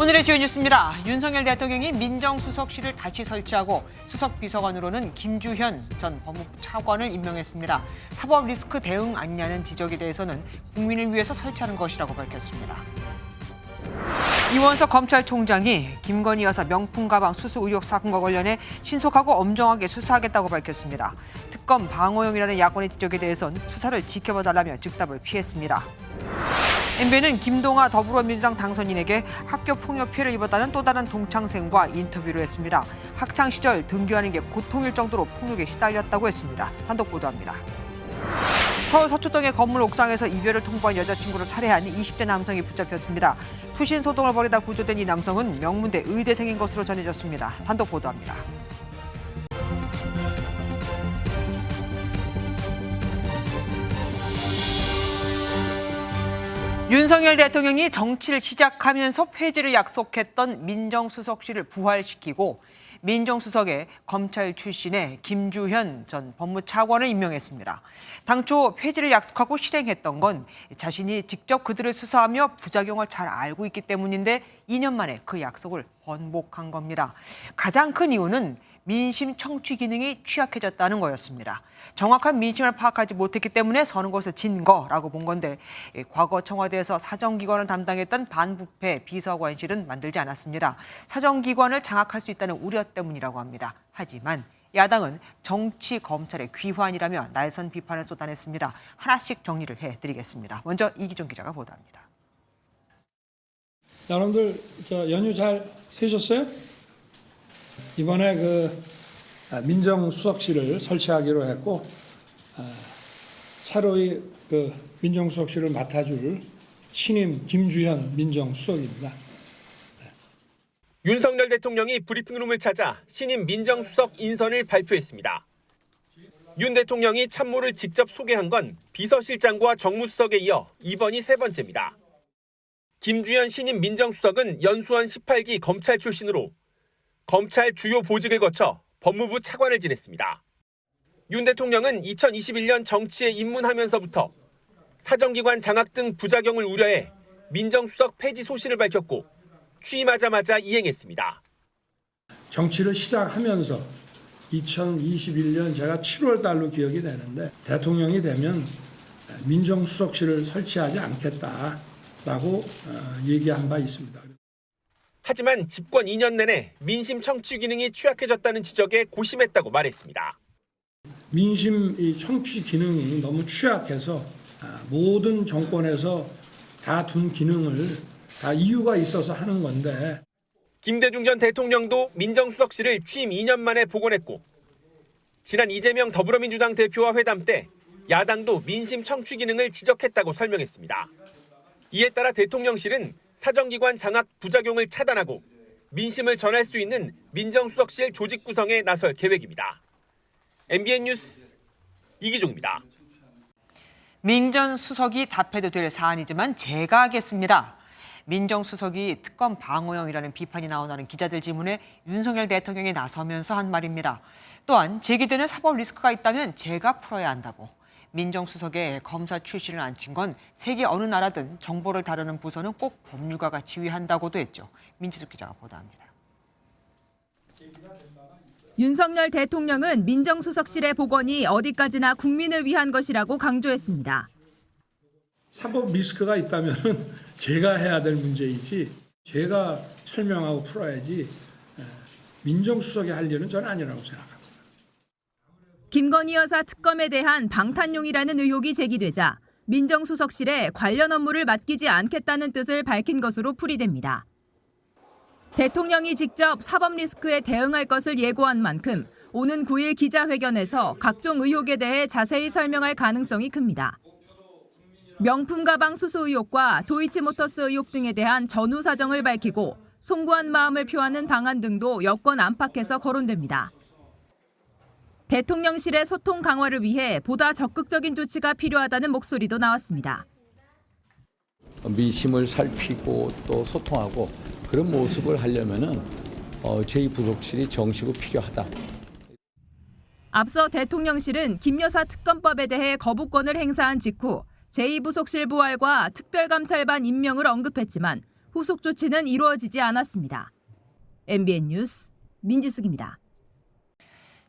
오늘의 주요 뉴스입니다. 윤석열 대통령이 민정수석실을 다시 설치하고 수석비서관으로는 김주현 전 법무부 차관을 임명했습니다. 사법 리스크 대응 아니냐는 지적에 대해서는 국민을 위해서 설치하는 것이라고 밝혔습니다. 이원석 검찰총장이 김건희 여사 명품 가방 수수 의혹 사건과 관련해 신속하고 엄정하게 수사하겠다고 밝혔습니다. 특검 방어용이라는 야권의 지적에 대해선 수사를 지켜봐달라며 즉답을 피했습니다. MBN은 김동아 더불어민주당 당선인에게 학교 폭력 피해를 입었다는 또 다른 동창생과 인터뷰를 했습니다. 학창 시절 등교하는 게 고통일 정도로 폭력에 시달렸다고 했습니다. 단독 보도합니다. 서울 서초동의 건물 옥상에서 이별을 통보한 여자친구를 살해한 20대 남성이 붙잡혔습니다. 투신 소동을 벌이다 구조된 이 남성은 명문대 의대생인 것으로 전해졌습니다. 단독 보도합니다. 윤석열 대통령이 정치를 시작하면서 폐지를 약속했던 민정수석실을 부활시키고 민정수석에 검찰 출신의 김주현 전 법무차관을 임명했습니다. 당초 폐지를 약속하고 실행했던 건 자신이 직접 그들을 수사하며 부작용을 잘 알고 있기 때문인데 2년 만에 그 약속을 번복한 겁니다. 가장 큰 이유는 민심 청취 기능이 취약해졌다는 거였습니다. 정확한 민심을 파악하지 못했기 때문에 서는 곳에서 진 거라고 본 건데 과거 청와대에서 사정기관을 담당했던 반부패 비서관실은 만들지 않았습니다. 사정기관을 장악할 수 있다는 우려 때문이라고 합니다. 하지만 야당은 정치 검찰의 귀환이라며 날선 비판을 쏟아냈습니다. 하나씩 정리를 해드리겠습니다. 먼저 이기종 기자가 보도합니다. 여러분들 연휴 잘 쉬셨어요? 이번에 민정수석실을 설치하기로 했고 새로이 민정수석실을 맡아줄 신임 김주현 민정수석입니다. 윤석열 대통령이 브리핑룸을 찾아 신임 민정수석 인선을 발표했습니다. 윤 대통령이 참모를 직접 소개한 건 비서실장과 정무수석에 이어 이번이 세 번째입니다. 김주현 신임 민정수석은 연수원 18기 검찰 출신으로 검찰 주요 보직을 거쳐 법무부 차관을 지냈습니다. 윤 대통령은 2021년 정치에 입문하면서부터 사정기관 장악 등 부작용을 우려해 민정수석 폐지 소신을 밝혔고 취임하자마자 이행했습니다. 정치를 시작하면서 2021년 제가 7월 달로 기억이 되는데 대통령이 되면 민정수석실을 설치하지 않겠다라고 얘기한 바 있습니다. 하지만 집권 2년 내내 민심 청취 기능이 취약해졌다는 지적에 고심했다고 말했습니다. 민심 청취 기능이 너무 취약해서 모든 정권에서 다 둔 기능을 다 이유가 있어서 하는 건데. 김대중 전 대통령도 민정수석실을 취임 2년 만에 복원했고 지난 이재명 더불어민주당 대표와 회담 때 야당도 민심 청취 기능을 지적했다고 설명했습니다. 이에 따라 대통령실은 사정기관 장악 부작용을 차단하고 민심을 전할 수 있는 민정수석실 조직 구성에 나설 계획입니다. MBN 뉴스 이기종입니다. 민정수석이 답해도 될 사안이지만 제가 하겠습니다. 민정수석이 특검 방어용이라는 비판이 나오는 기자들 질문에 윤석열 대통령이 나서면서 한 말입니다. 또한 제기되는 사법 리스크가 있다면 제가 풀어야 한다고. 민정수석에 검사 출신을 앉힌 건 세계 어느 나라든 정보를 다루는 부서는 꼭 법률가가 지휘한다고도 했죠. 민지숙 기자가 보도합니다. 윤석열 대통령은 민정수석실의 복원이 어디까지나 국민을 위한 것이라고 강조했습니다. 사법 리스크가 있다면 제가 해야 될 문제이지 제가 설명하고 풀어야지 민정수석이 할 일은 저는 아니라고 생각합니다. 김건희 여사 특검에 대한 방탄용이라는 의혹이 제기되자 민정수석실에 관련 업무를 맡기지 않겠다는 뜻을 밝힌 것으로 풀이됩니다. 대통령이 직접 사법 리스크에 대응할 것을 예고한 만큼 오는 9일 기자회견에서 각종 의혹에 대해 자세히 설명할 가능성이 큽니다. 명품 가방 수수 의혹과 도이치모터스 의혹 등에 대한 전후 사정을 밝히고 송구한 마음을 표하는 방안 등도 여권 안팎에서 거론됩니다. 대통령실의 소통 강화를 위해 보다 적극적인 조치가 필요하다는 목소리도 나왔습니다. 민심을 살피고 또 소통하고 그런 모습을 하려면은 제2부속실이 정식으로 필요하다. 앞서 대통령실은 김 여사 특검법에 대해 거부권을 행사한 직후 제2부속실 부활과 특별감찰반 임명을 언급했지만 후속 조치는 이루어지지 않았습니다. MBN 뉴스 민지숙입니다.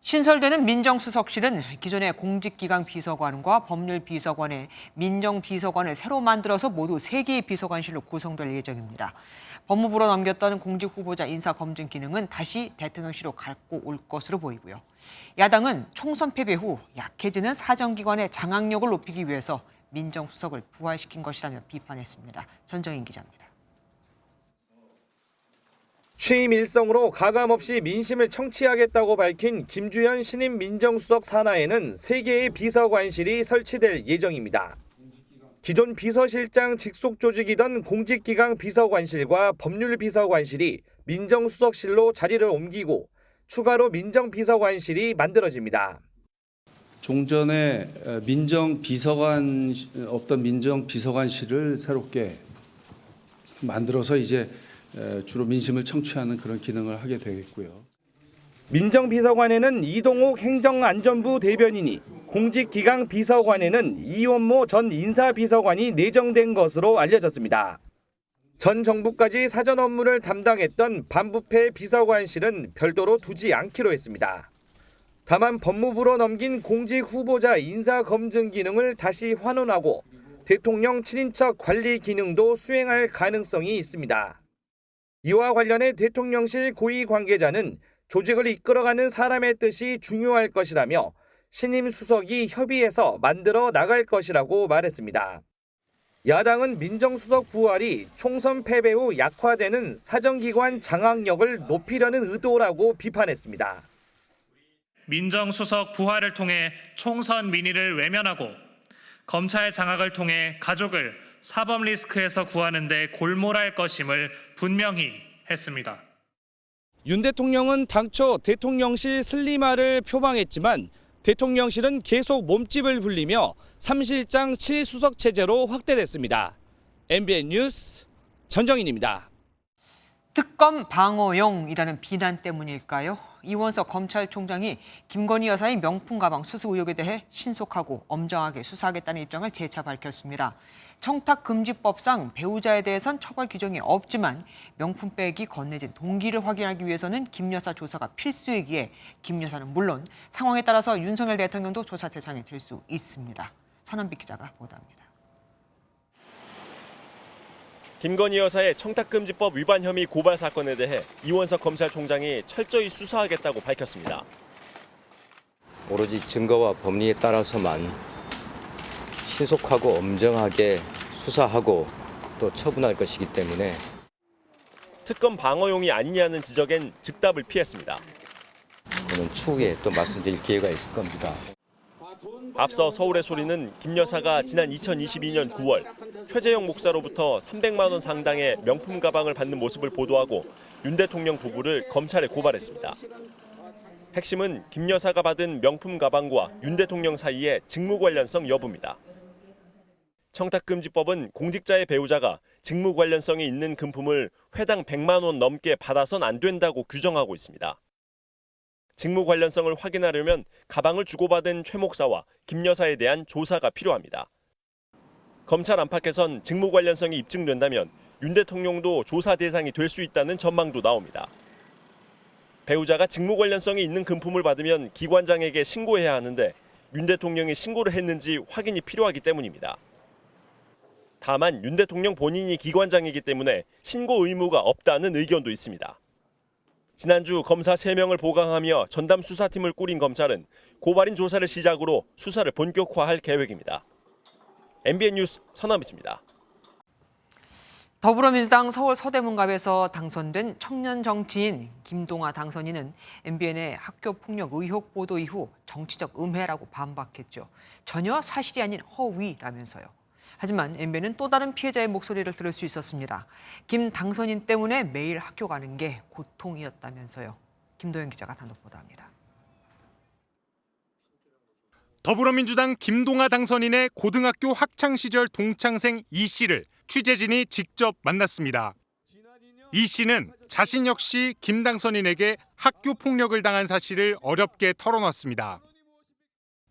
신설되는 민정수석실은 기존의 공직기강 비서관과 법률비서관의 민정비서관을 새로 만들어서 모두 3개의 비서관실로 구성될 예정입니다. 법무부로 넘겼던 공직 후보자 인사 검증 기능은 다시 대통령실로 갖고 올 것으로 보이고요. 야당은 총선 패배 후 약해지는 사정기관의 장악력을 높이기 위해서 민정수석을 부활시킨 것이라며 비판했습니다. 전정인 기자입니다. 취임 일성으로 가감없이 민심을 청취하겠다고 밝힌 김주현 신임 민정수석 산하에는 3개의 비서관실이 설치될 예정입니다. 기존 비서실장 직속 조직이던 공직기강 비서관실과 법률비서관실이 민정수석실로 자리를 옮기고 추가로 민정비서관실이 만들어집니다. 종전에 없던 민정비서관실을 새롭게 만들어서 이제 주로 민심을 청취하는 그런 기능을 하게 되겠고요. 민정비서관에는 이동욱 행정안전부 대변인이, 공직기강 비서관에는 이원모 전 인사비서관이 내정된 것으로 알려졌습니다. 전 정부까지 사전 업무를 담당했던 반부패 비서관실은 별도로 두지 않기로 했습니다. 다만 법무부로 넘긴 공직 후보자 인사 검증 기능을 다시 환원하고 대통령 친인척 관리 기능도 수행할 가능성이 있습니다. 이와 관련해 대통령실 고위 관계자는 조직을 이끌어가는 사람의 뜻이 중요할 것이라며 신임 수석이 협의해서 만들어 나갈 것이라고 말했습니다. 야당은 민정수석 부활이 총선 패배 후 약화되는 사정기관 장악력을 높이려는 의도라고 비판했습니다. 민정수석 부활을 통해 총선 민의를 외면하고 검찰 장악을 통해 가족을 사법 리스크에서 구하는 데 골몰할 것임을 분명히 했습니다. 윤 대통령은 당초 대통령실 슬림화를 표방했지만 대통령실은 계속 몸집을 불리며 3실장 7수석 체제로 확대됐습니다. MBN 뉴스 전정인입니다. 특검 방어용이라는 비난 때문일까요? 이원석 검찰총장이 김건희 여사의 명품 가방 수수 의혹에 대해 신속하고 엄정하게 수사하겠다는 입장을 재차 밝혔습니다. 청탁금지법상 배우자에 대해선 처벌 규정이 없지만 명품백이 건네진 동기를 확인하기 위해서는 김 여사 조사가 필수이기에 김 여사는 물론 상황에 따라서 윤석열 대통령도 조사 대상이 될 수 있습니다. 선원빛 기자가 보도합니다. 김건희 여사의 청탁금지법 위반 혐의 고발 사건에 대해 이원석 검찰총장이 철저히 수사하겠다고 밝혔습니다. 오로지 증거와 법리에 따라서만 신속하고 엄정하게 수사하고 또 처분할 것이기 때문에 특검 방어용이 아니냐는 지적엔 즉답을 피했습니다. 저는 추후에 또 말씀드릴 기회가 있을 겁니다. 앞서 서울의 소리는 김 여사가 지난 2022년 9월 최재형 목사로부터 300만 원 상당의 명품 가방을 받는 모습을 보도하고 윤 대통령 부부를 검찰에 고발했습니다. 핵심은 김 여사가 받은 명품 가방과 윤 대통령 사이의 직무 관련성 여부입니다. 청탁금지법은 공직자의 배우자가 직무 관련성이 있는 금품을 회당 100만 원 넘게 받아선 안 된다고 규정하고 있습니다. 직무 관련성을 확인하려면 가방을 주고받은 최 목사와 김 여사에 대한 조사가 필요합니다. 검찰 안팎에선 직무 관련성이 입증된다면 윤 대통령도 조사 대상이 될 수 있다는 전망도 나옵니다. 배우자가 직무 관련성이 있는 금품을 받으면 기관장에게 신고해야 하는데 윤 대통령이 신고를 했는지 확인이 필요하기 때문입니다. 다만 윤 대통령 본인이 기관장이기 때문에 신고 의무가 없다는 의견도 있습니다. 지난주 검사 3명을 보강하며 전담 수사팀을 꾸린 검찰은 고발인 조사를 시작으로 수사를 본격화할 계획입니다. MBN 뉴스 선남희입니다. 더불어민주당 서울 서대문갑에서 당선된 청년 정치인 김동아 당선인은 MBN의 학교폭력 의혹 보도 이후 정치적 음해라고 반박했죠. 전혀 사실이 아닌 허위라면서요. 하지만 MBN은 또 다른 피해자의 목소리를 들을 수 있었습니다. 김 당선인 때문에 매일 학교 가는 게 고통이었다면서요. 김도현 기자가 단독 보도합니다. 더불어민주당 김동아 당선인의 고등학교 학창시절 동창생 이 씨를 취재진이 직접 만났습니다. 이 씨는 자신 역시 김 당선인에게 학교 폭력을 당한 사실을 어렵게 털어놨습니다.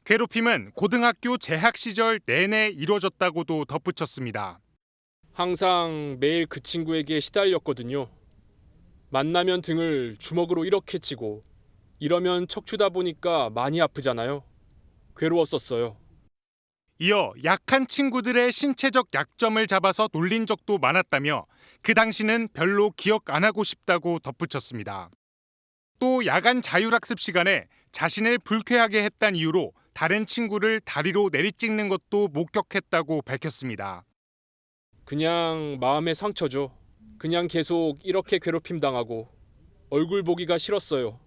괴롭힘은 고등학교 재학 시절 내내 이루어졌다고도 덧붙였습니다. 항상 매일 그 친구에게 시달렸거든요. 만나면 등을 주먹으로 이렇게 치고 이러면 척추다 보니까 많이 아프잖아요. 괴로웠었어요. 이어 약한 친구들의 신체적 약점을 잡아서 놀린 적도 많았다며 그 당시는 별로 기억 안 하고 싶다고 덧붙였습니다. 또 야간 자율학습 시간에 자신을 불쾌하게 했다는 이유로 다른 친구를 다리로 내리찍는 것도 목격했다고 밝혔습니다. 그냥 마음의 상처죠. 그냥 계속 이렇게 괴롭힘 당하고 얼굴 보기가 싫었어요.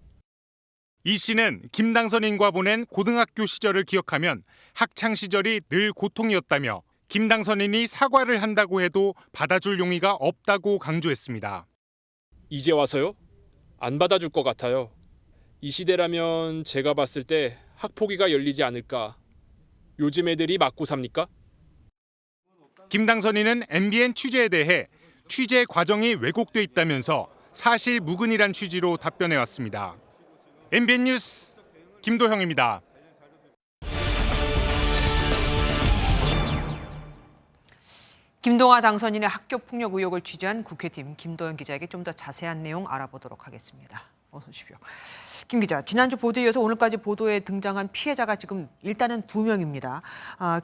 이 씨는 김당선인과 보낸 고등학교 시절을 기억하면 학창 시절이 늘 고통이었다며 김당선인이 사과를 한다고 해도 받아줄 용의가 없다고 강조했습니다. 이제 와서요? 안 받아줄 것 같아요. 이 시대라면 제가 봤을 때 학폭위가 열리지 않을까. 요즘 애들이 맞고 삽니까? 김당선인은 MBN 취재에 대해 취재 과정이 왜곡돼 있다면서 사실 무근이란 취지로 답변해왔습니다. MBN 뉴스 김도형입니다. 김동아 당선인의 학교폭력 의혹을 취재한 국회팀 김도영 기자에게 좀 더 자세한 내용 알아보도록 하겠습니다. 어서 오십시오. 김 기자, 지난주 보도에 이어서 오늘까지 보도에 등장한 피해자가 지금 일단은 2명입니다.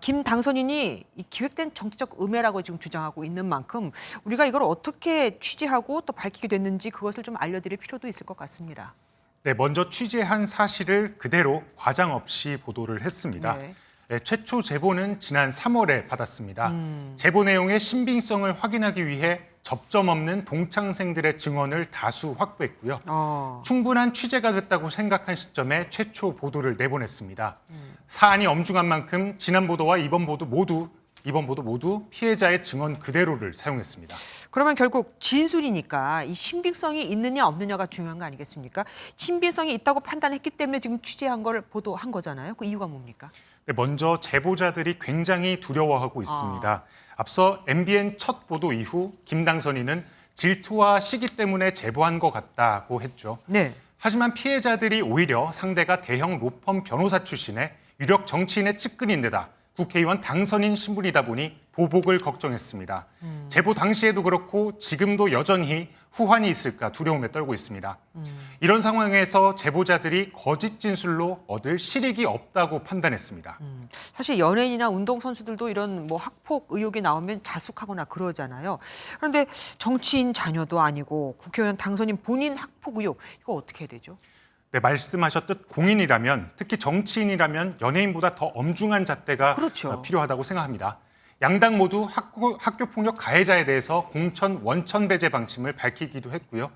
김 당선인이 이 기획된 정치적 음해라고 지금 주장하고 있는 만큼 우리가 이걸 어떻게 취재하고 또 밝히게 됐는지 그것을 좀 알려드릴 필요도 있을 것 같습니다. 네, 먼저 취재한 사실을 그대로 과장 없이 보도를 했습니다. 네. 네, 최초 제보는 지난 3월에 받았습니다. 제보 내용의 신빙성을 확인하기 위해 접점 없는 동창생들의 증언을 다수 확보했고요. 충분한 취재가 됐다고 생각한 시점에 최초 보도를 내보냈습니다. 사안이 엄중한 만큼 지난 보도와 이번 보도 모두 피해자의 증언 그대로를 사용했습니다. 그러면 결국 진술이니까 이 신빙성이 있느냐 없느냐가 중요한 거 아니겠습니까? 신빙성이 있다고 판단했기 때문에 지금 취재한 걸 보도한 거잖아요. 그 이유가 뭡니까? 네, 먼저 제보자들이 굉장히 두려워하고 있습니다. 앞서 MBN 첫 보도 이후 김당선인은 질투와 시기 때문에 제보한 것 같다고 했죠. 네. 하지만 피해자들이 오히려 상대가 대형 로펌 변호사 출신의 유력 정치인의 측근인데다 국회의원 당선인 신분이다 보니 보복을 걱정했습니다. 제보 당시에도 그렇고 지금도 여전히 후환이 있을까 두려움에 떨고 있습니다. 이런 상황에서 제보자들이 거짓 진술로 얻을 실익이 없다고 판단했습니다. 사실 연예인이나 운동선수들도 이런 뭐 학폭 의혹이 나오면 자숙하거나 그러잖아요. 그런데 정치인 자녀도 아니고 국회의원 당선인 본인 학폭 의혹, 이거 어떻게 해야 되죠? 네, 말씀하셨듯 공인이라면, 특히 정치인이라면 연예인보다 더 엄중한 잣대가 그렇죠. 필요하다고 생각합니다. 양당 모두 학교폭력 가해자에 대해서 공천 원천 배제 방침을 밝히기도 했고요.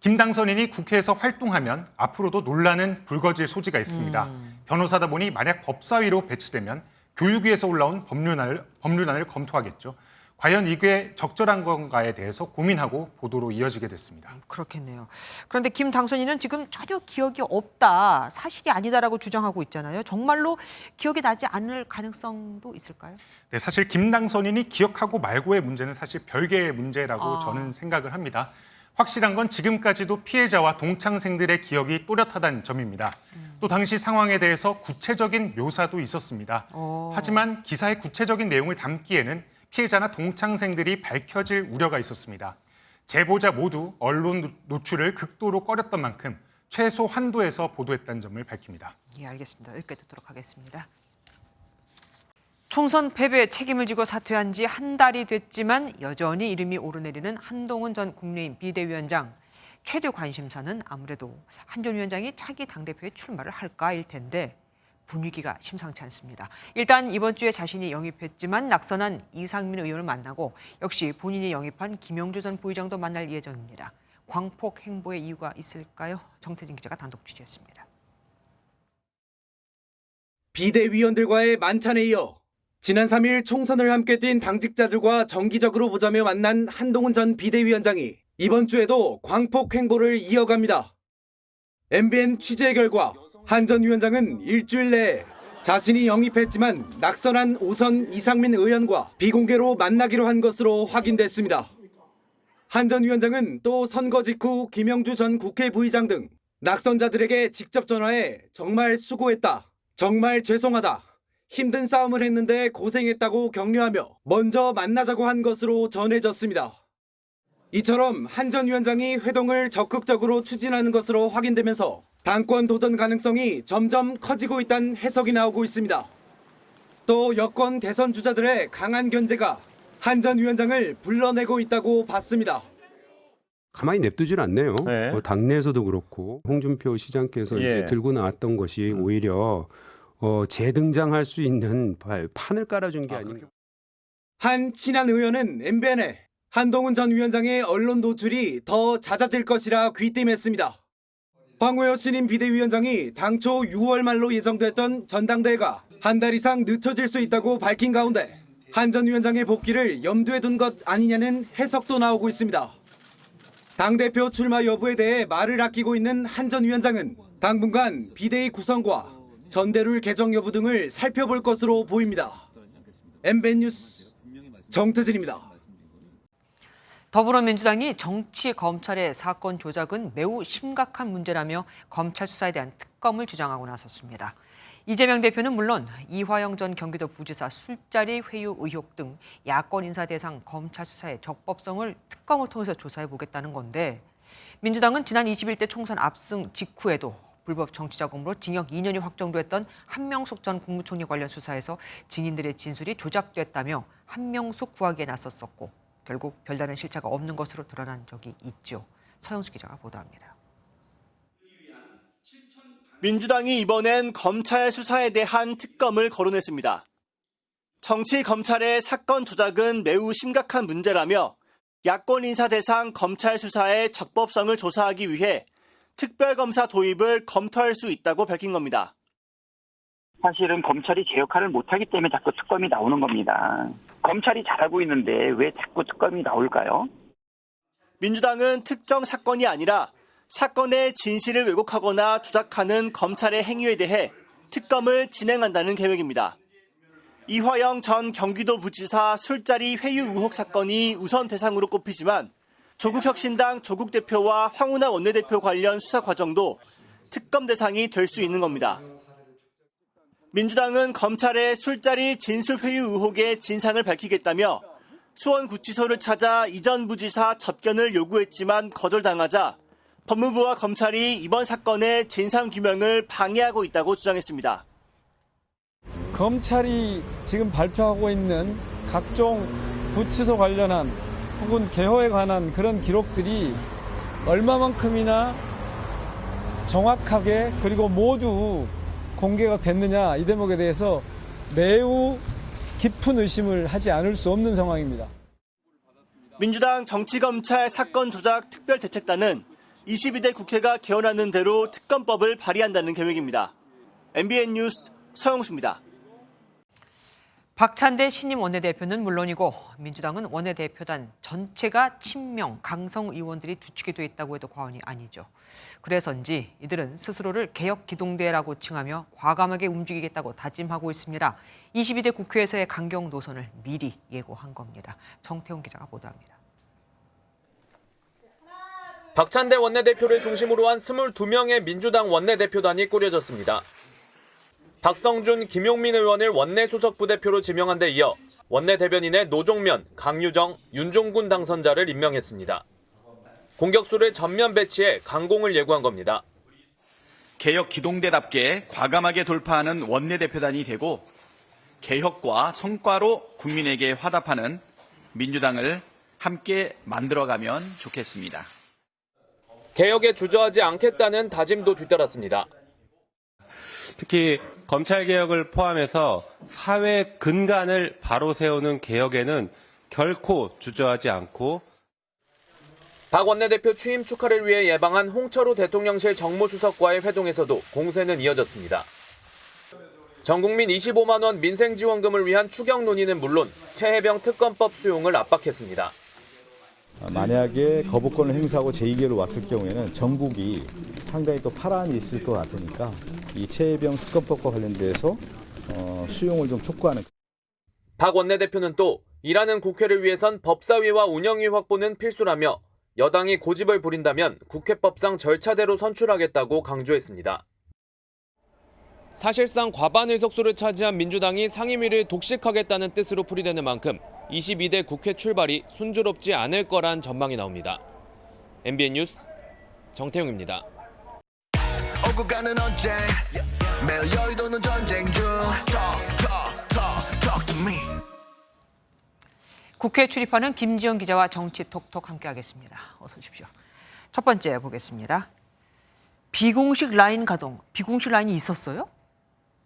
김 당선인이 국회에서 활동하면 앞으로도 논란은 불거질 소지가 있습니다. 변호사다 보니 만약 법사위로 배치되면 교육위에서 올라온 법률안을 검토하겠죠. 과연 이게 적절한 건가에 대해서 고민하고 보도로 이어지게 됐습니다. 그렇겠네요. 그런데 김 당선인은 지금 전혀 기억이 없다, 사실이 아니다라고 주장하고 있잖아요. 정말로 기억이 나지 않을 가능성도 있을까요? 네, 사실 김 당선인이 기억하고 말고의 문제는 사실 별개의 문제라고 저는 생각을 합니다. 확실한 건 지금까지도 피해자와 동창생들의 기억이 또렷하다는 점입니다. 또 당시 상황에 대해서 구체적인 묘사도 있었습니다. 하지만 기사의 구체적인 내용을 담기에는 피해자나 동창생들이 밝혀질 우려가 있었습니다. 제보자 모두 언론 노출을 극도로 꺼렸던 만큼 최소 한도에서 보도했다는 점을 밝힙니다. 예, 알겠습니다. 여기까지 듣도록 하겠습니다. 총선 패배 책임을 지고 사퇴한 지 한 달이 됐지만 여전히 이름이 오르내리는 한동훈 전 국민의힘 비대위원장. 최대 관심사는 아무래도 한 전 위원장이 차기 당대표에 출마를 할까일 텐데 분위기가 심상치 않습니다. 일단 이번 주에 자신이 영입했지만 낙선한 이상민 의원을 만나고 역시 본인이 영입한 김영주 전 부의장도 만날 예정입니다. 광폭 행보의 이유가 있을까요? 정태진 기자가 단독 취재했습니다. 비대위원들과의 만찬에 이어 지난 3일 총선을 함께 뛴 당직자들과 정기적으로 보자며 만난 한동훈 전 비대위원장이 이번 주에도 광폭 행보를 이어갑니다. MBN 취재 결과 한 전 위원장은 일주일 내에 자신이 영입했지만 낙선한 5선 이상민 의원과 비공개로 만나기로 한 것으로 확인됐습니다. 한 전 위원장은 또 선거 직후 김영주 전 국회 부의장 등 낙선자들에게 직접 전화해 정말 수고했다, 정말 죄송하다, 힘든 싸움을 했는데 고생했다고 격려하며 먼저 만나자고 한 것으로 전해졌습니다. 이처럼 한 전 위원장이 회동을 적극적으로 추진하는 것으로 확인되면서 당권 도전 가능성이 점점 커지고 있다는 해석이 나오고 있습니다. 또 여권 대선 주자들의 강한 견제가 한 전 위원장을 불러내고 있다고 봤습니다. 가만히 냅두질 않네요. 당내에서도 그렇고 홍준표 시장께서 이제 들고 나왔던 것이 오히려 재등장할 수 있는 판을 깔아준 게 아닌가. 한 친한 의원은 MBN에 한동훈 전 위원장의 언론 노출이 더 잦아질 것이라 귀띔했습니다. 황우여 신임 비대위원장이 당초 6월 말로 예정됐던 전당대회가 한 달 이상 늦춰질 수 있다고 밝힌 가운데 한 전 위원장의 복귀를 염두에 둔 것 아니냐는 해석도 나오고 있습니다. 당대표 출마 여부에 대해 말을 아끼고 있는 한 전 위원장은 당분간 비대위 구성과 전대룰 개정 여부 등을 살펴볼 것으로 보입니다. MBN 뉴스 정태진입니다. 더불어민주당이 정치 검찰의 사건 조작은 매우 심각한 문제라며 검찰 수사에 대한 특검을 주장하고 나섰습니다. 이재명 대표는 물론 이화영 전 경기도 부지사 술자리 회유 의혹 등 야권 인사 대상 검찰 수사의 적법성을 특검을 통해서 조사해 보겠다는 건데, 민주당은 지난 21대 총선 압승 직후에도 불법 정치자금으로 징역 2년이 확정됐던 한명숙 전 국무총리 관련 수사에서 증인들의 진술이 조작됐다며 한명숙 구하기에 나섰었고 결국 별다른 실체가 없는 것으로 드러난 적이 있죠. 서영수 기자가 보도합니다. 민주당이 이번엔 검찰 수사에 대한 특검을 거론했습니다. 정치 검찰의 사건 조작은 매우 심각한 문제라며 야권 인사 대상 검찰 수사의 적법성을 조사하기 위해 특별검사 도입을 검토할 수 있다고 밝힌 겁니다. 사실은 검찰이 제 역할을 못하기 때문에 자꾸 특검이 나오는 겁니다. 검찰이 잘하고 있는데 왜 자꾸 특검이 나올까요? 민주당은 특정 사건이 아니라 사건의 진실을 왜곡하거나 조작하는 검찰의 행위에 대해 특검을 진행한다는 계획입니다. 이화영 전 경기도 부지사 술자리 회유 의혹 사건이 우선 대상으로 꼽히지만 조국혁신당 조국 대표와 황운하 원내대표 관련 수사 과정도 특검 대상이 될 수 있는 겁니다. 민주당은 검찰의 술자리 진술회유 의혹의 진상을 밝히겠다며 수원구치소를 찾아 이 전 부지사 접견을 요구했지만 거절당하자 법무부와 검찰이 이번 사건의 진상규명을 방해하고 있다고 주장했습니다. 검찰이 지금 발표하고 있는 각종 구치소 관련한 혹은 개호에 관한 그런 기록들이 얼마만큼이나 정확하게 그리고 모두 공개가 됐느냐, 이 대목에 대해서 매우 깊은 의심을 하지 않을 수 없는 상황입니다. 민주당 정치검찰 사건 조작 특별대책단은 22대 국회가 개헌하는 대로 특검법을 발의한다는 계획입니다. MBN 뉴스 서영수입니다. 박찬대 신임 원내대표는 물론이고 민주당은 원내대표단 전체가 친명, 강성 의원들이 주축이 돼 있다고 해도 과언이 아니죠. 그래서인지 이들은 스스로를 개혁기동대라고 칭하며 과감하게 움직이겠다고 다짐하고 있습니다. 22대 국회에서의 강경 노선을 미리 예고한 겁니다. 정태훈 기자가 보도합니다. 박찬대 원내대표를 중심으로 한 22명의 민주당 원내대표단이 꾸려졌습니다. 박성준, 김용민 의원을 원내수석 부대표로 지명한 데 이어 원내대변인의 노종면, 강유정, 윤종군 당선자를 임명했습니다. 공격수를 전면 배치해 강공을 예고한 겁니다. 개혁 기동대답게 과감하게 돌파하는 원내대표단이 되고 개혁과 성과로 국민에게 화답하는 민주당을 함께 만들어가면 좋겠습니다. 개혁에 주저하지 않겠다는 다짐도 뒤따랐습니다. 특히 검찰개혁을 포함해서 사회 근간을 바로 세우는 개혁에는 결코 주저하지 않고 박 원내대표 취임 축하를 위해 예방한 홍철우 대통령실 정무수석과의 회동에서도 공세는 이어졌습니다. 전국민 25만 원 민생지원금을 위한 추경 논의는 물론 최혜병 특검법 수용을 압박했습니다. 만약에 거부권을 행사하고 제2기회로 왔을 경우에는 전국이 상당히 또 파란이 있을 것 같으니까 이 최혜병 특검법과 관련돼서 수용을 좀 촉구하는. 박 원내대표는 또 일하는 국회를 위해선 법사위와 운영위 확보는 필수라며 여당이 고집을 부린다면 국회법상 절차대로 선출하겠다고 강조했습니다. 사실상 과반 의석수를 차지한 민주당이 상임위를 독식하겠다는 뜻으로 풀이되는 만큼 22대 국회 출발이 순조롭지 않을 거란 전망이 나옵니다. MBN 뉴스 정태용입니다. 오고 가는 언제 매일 여의도는 전쟁 중 Talk to me. 국회에 출입하는 김지영 기자와 정치 톡톡 함께하겠습니다. 어서 오십시오. 첫 번째 보겠습니다. 비공식 라인 가동. 비공식 라인이 있었어요?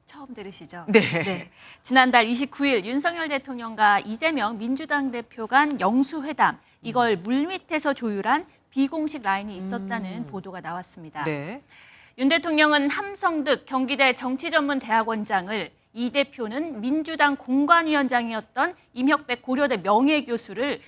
처음 들으시죠? 네. 지난달 29일 윤석열 대통령과 이재명 민주당 대표 간 영수회담, 이걸 물밑에서 조율한 비공식 라인이 있었다는 보도가 나왔습니다. 네. 윤 대통령은 함성득 경기대 정치전문대학원장을, 이 대표는 민주당 공관위원장이었던 임혁백 고려대 명예교수를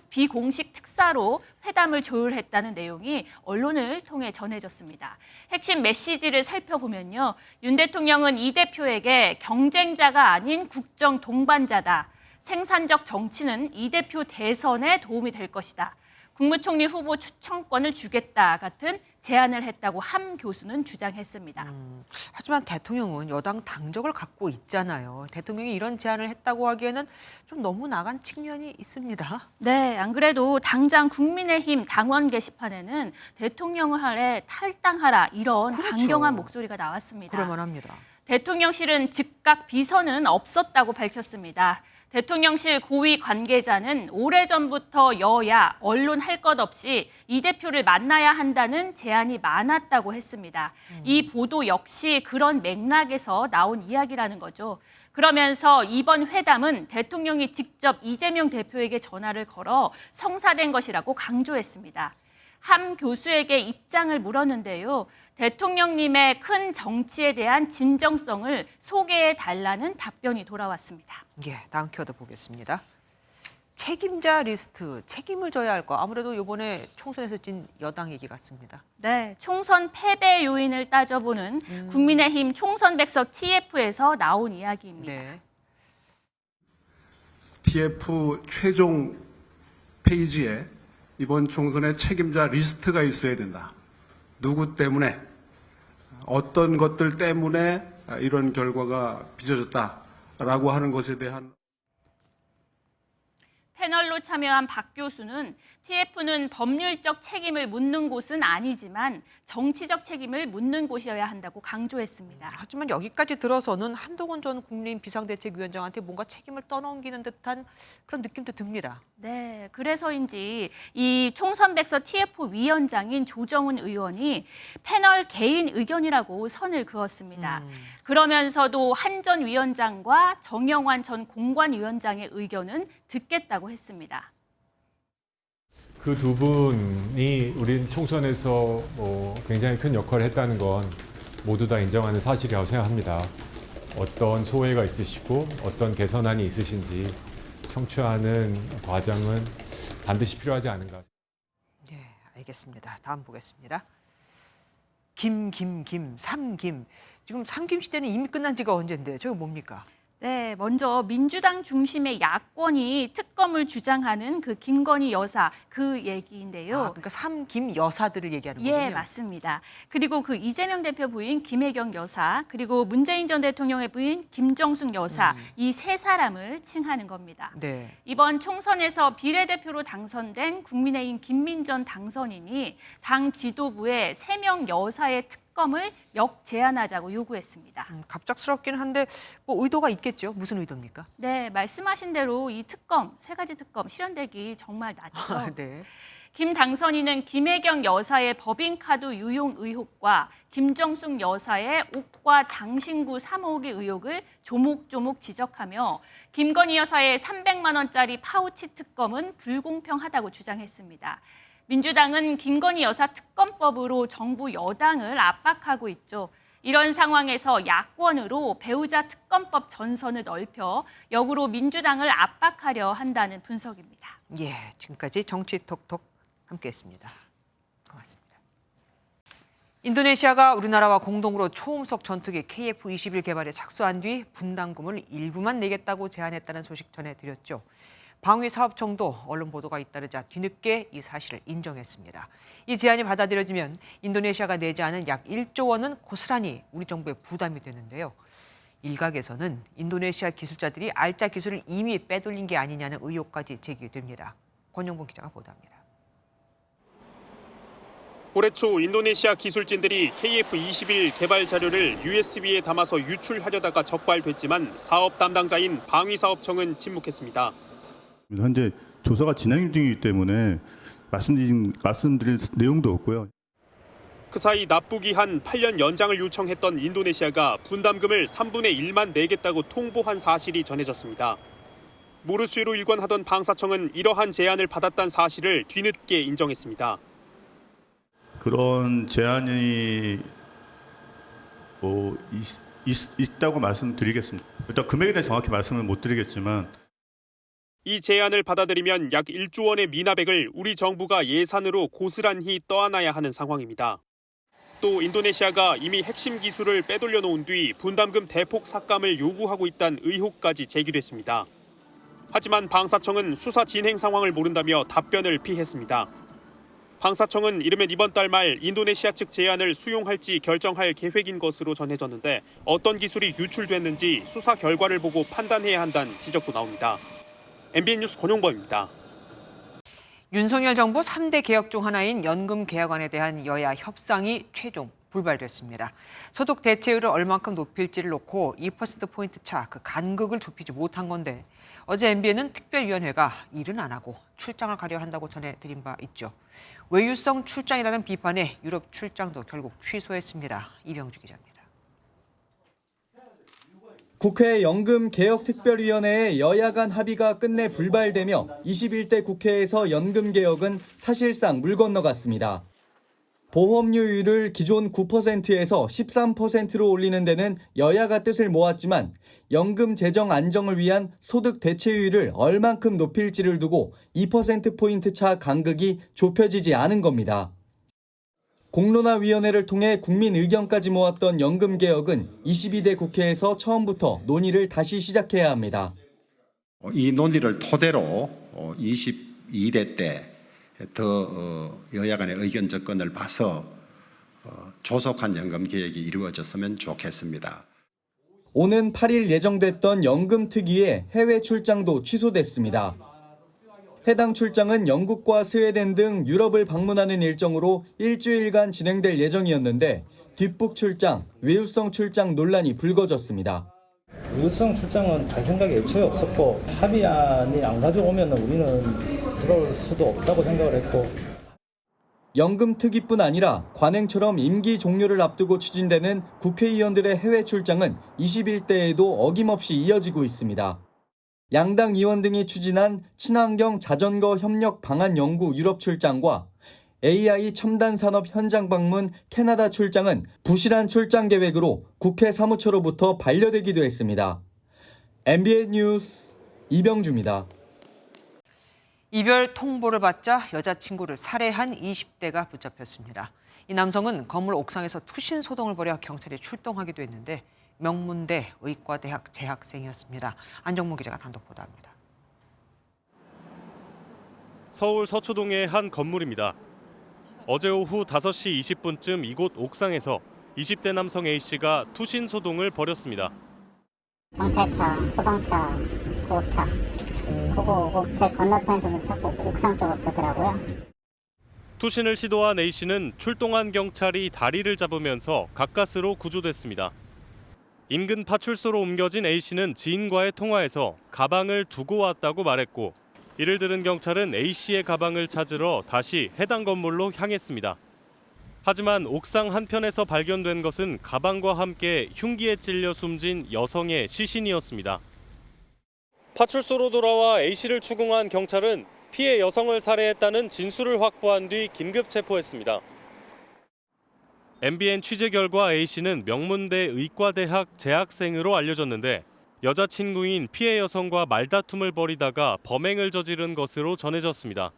비공식 특사로 회담을 조율했다는 내용이 언론을 통해 전해졌습니다. 핵심 메시지를 살펴보면요. 윤 대통령은 이 대표에게 경쟁자가 아닌 국정 동반자다. 생산적 정치는 이 대표 대선에 도움이 될 것이다. 국무총리 후보 추천권을 주겠다 같은 제안을 했다고 함 교수는 주장했습니다. 하지만 대통령은 여당 당적을 갖고 있잖아요. 대통령이 이런 제안을 했다고 하기에는 좀 너무 나간 측면이 있습니다. 네, 안 그래도 당장 국민의힘 당원 게시판에는 대통령을 하래 탈당하라, 이런 강경한 목소리가 나왔습니다. 그럴만합니다. 대통령실은 즉각 비선은 없었다고 밝혔습니다. 대통령실 고위 관계자는 오래전부터 여야, 언론 할 것 없이 이 대표를 만나야 한다는 제안이 많았다고 했습니다. 이 보도 역시 그런 맥락에서 나온 이야기라는 거죠. 그러면서 이번 회담은 대통령이 직접 이재명 대표에게 전화를 걸어 성사된 것이라고 강조했습니다. 함 교수에게 입장을 물었는데요. 대통령님의 큰 정치에 대한 진정성을 소개해달라는 답변이 돌아왔습니다. 예, 다음 키워드 보겠습니다. 책임자 리스트, 책임을 져야 할 거. 아무래도 이번에 총선에서 진 여당 얘기 같습니다. 네, 총선 패배 요인을 따져보는 국민의힘 총선 백서 TF에서 나온 이야기입니다. 네. TF 최종 페이지에 이번 총선의 책임자 리스트가 있어야 된다. 누구 때문에, 어떤 것들 때문에 이런 결과가 빚어졌다라고 하는 것에 대한 패널로 참여한 박 교수는 TF는 법률적 책임을 묻는 곳은 아니지만 정치적 책임을 묻는 곳이어야 한다고 강조했습니다. 하지만 여기까지 들어서는 한동훈 전 국민의힘 비상대책위원장한테 뭔가 책임을 떠넘기는 듯한 그런 느낌도 듭니다. 네, 그래서인지 이 총선 백서 TF 위원장인 조정훈 의원이 패널 개인 의견이라고 선을 그었습니다. 그러면서도 한 전 위원장과 정영환 전 공관위원장의 의견은 듣겠다고 했습니다. 그 두 분이 우리 총선에서 굉장히 큰 역할을 했다는 건 모두 다 인정하는 사실이라고 생각합니다. 어떤 소회가 있으시고 어떤 개선안이 있으신지 청취하는 과정은 반드시 필요하지 않은가. 네, 알겠습니다. 다음 보겠습니다. 삼김. 지금 삼김 시대는 이미 끝난 지가 언젠데 저거 뭡니까? 네, 먼저 민주당 중심의 야권이 특검을 주장하는 그 김건희 여사, 그 얘기인데요. 그러니까 삼김 여사들을 얘기하는 거군요. 예, 맞습니다. 그리고 그 이재명 대표 부인 김혜경 여사, 그리고 문재인 전 대통령의 부인 김정숙 여사, 이 세 사람을 칭하는 겁니다. 네. 이번 총선에서 비례대표로 당선된 국민의힘 김민전 당선인이 당 지도부에 3명 여사의 특검을 역제안하자고 요구했습니다. 갑작스럽긴 한데 뭐 의도가 있겠죠. 무슨 의도입니까? 네, 말씀하신 대로 이 특검, 3가지 특검 실현되기 정말 낮죠. 네. 김 당선인은 김혜경 여사의 법인카드 유용 의혹과 김정숙 여사의 옷과 장신구 3억의 의혹을 조목조목 지적하며 김건희 여사의 300만 원짜리 파우치 특검은 불공평하다고 주장했습니다. 민주당은 김건희 여사 특검법으로 정부 여당을 압박하고 있죠. 이런 상황에서 야권으로 배우자 특검법 전선을 넓혀 역으로 민주당을 압박하려 한다는 분석입니다. 예, 지금까지 정치 톡톡 함께했습니다. 고맙습니다. 인도네시아가 우리나라와 공동으로 초음속 전투기 KF-21 개발에 착수한 뒤 분담금을 일부만 내겠다고 제안했다는 소식 전해드렸죠. 방위사업청도 언론 보도가 잇따르자 뒤늦게 이 사실을 인정했습니다. 이 제안이 받아들여지면 인도네시아가 내지 않은 약 1조 원은 고스란히 우리 정부에 부담이 되는데요. 일각에서는 인도네시아 기술자들이 알짜 기술을 이미 빼돌린 게 아니냐는 의혹까지 제기됩니다. 권영봉 기자가 보도합니다. 올해 초 인도네시아 기술진들이 KF-21 개발 자료를 USB에 담아서 유출하려다가 적발됐지만 사업 담당자인 방위사업청은 침묵했습니다. 현재 조사가 진행 중이기 때문에 말씀드릴 내용도 없고요. 그 사이 납부기 한 8년 연장을 요청했던 인도네시아가 분담금을 3분의 1만 내겠다고 통보한 사실이 전해졌습니다. 모르쇠로 일관하던 방사청은 이러한 제안을 받았다는 사실을 뒤늦게 인정했습니다. 그런 제안이 있다고 말씀드리겠습니다. 일단 금액에 대해 정확히 말씀을 못 드리겠지만 이 제안을 받아들이면 약 1조 원의 미납액을 우리 정부가 예산으로 고스란히 떠안아야 하는 상황입니다. 또 인도네시아가 이미 핵심 기술을 빼돌려 놓은 뒤 분담금 대폭 삭감을 요구하고 있다는 의혹까지 제기됐습니다. 하지만 방사청은 수사 진행 상황을 모른다며 답변을 피했습니다. 방사청은 이르면 이번 달 말 인도네시아 측 제안을 수용할지 결정할 계획인 것으로 전해졌는데 어떤 기술이 유출됐는지 수사 결과를 보고 판단해야 한다는 지적도 나옵니다. MBN 뉴스 권용범입니다. 윤석열 정부 3대 개혁 중 하나인 연금 개혁안에 대한 여야 협상이 최종 불발됐습니다. 소득 대체율을 얼만큼 높일지를 놓고 2%포인트 차 그 간극을 좁히지 못한 건데 어제 MBN은 특별위원회가 일은 안 하고 출장을 가려 한다고 전해드린 바 있죠. 외유성 출장이라는 비판에 유럽 출장도 결국 취소했습니다. 이병주 기자입니다. 국회 연금개혁특별위원회의 여야 간 합의가 끝내 불발되며 21대 국회에서 연금개혁은 사실상 물 건너갔습니다. 보험료율을 기존 9%에서 13%로 올리는 데는 여야가 뜻을 모았지만 연금 재정 안정을 위한 소득 대체율을 얼만큼 높일지를 두고 2%포인트 차 간극이 좁혀지지 않은 겁니다. 공론화위원회를 통해 국민 의견까지 모았던 연금개혁은 22대 국회에서 처음부터 논의를 다시 시작해야 합니다. 이 논의를 토대로 22대 때 더 여야 간의 의견 접근을 봐서 조속한 연금개혁이 이루어졌으면 좋겠습니다. 오는 8일 예정됐던 연금특위의 해외 출장도 취소됐습니다. 해당 출장은 영국과 스웨덴 등 유럽을 방문하는 일정으로 일주일간 진행될 예정이었는데 뒷북 출장, 외유성 출장 논란이 불거졌습니다. 외유성 출장은 갈 생각이 애초에 없었고 합의안이 안 가져오면 우리는 들어올 수도 없다고 생각을 했고 연금특위뿐 아니라 관행처럼 임기 종료를 앞두고 추진되는 국회의원들의 해외 출장은 21대에도 어김없이 이어지고 있습니다. 양당 의원 등이 추진한 친환경 자전거 협력 방안 연구 유럽 출장과 AI 첨단 산업 현장 방문 캐나다 출장은 부실한 출장 계획으로 국회 사무처로부터 반려되기도 했습니다. MBN 뉴스 이병주입니다. 이별 통보를 받자 여자친구를 살해한 20대가 붙잡혔습니다. 이 남성은 건물 옥상에서 투신 소동을 벌여 경찰에 출동하기도 했는데 명문대 의과대학 재학생이었습니다. 안정모 기자가 단독 보도합니다. 서울 서초동의 한 건물입니다. 어제 오후 5시 20분쯤 이곳 옥상에서 20대 남성 A씨가 투신 소동을 벌였습니다. 경찰차, 소방차, 구급차 보고 제 건너편에서도 자꾸 옥상 쪽으로 보더라고요. 투신을 시도한 A씨는 출동한 경찰이 다리를 잡으면서 가까스로 구조됐습니다. 인근 파출소로 옮겨진 A씨는 지인과의 통화에서 가방을 두고 왔다고 말했고 이를 들은 경찰은 A씨의 가방을 찾으러 다시 해당 건물로 향했습니다. 하지만 옥상 한편에서 발견된 것은 가방과 함께 흉기에 찔려 숨진 여성의 시신이었습니다. 파출소로 돌아와 A씨를 추궁한 경찰은 피해 여성을 살해했다는 진술을 확보한 뒤 긴급 체포했습니다. MBN 취재 결과 A씨는 명문대 의과대학 재학생으로 알려졌는데 여자친구인 피해 여성과 말다툼을 벌이다가 범행을 저지른 것으로 전해졌습니다.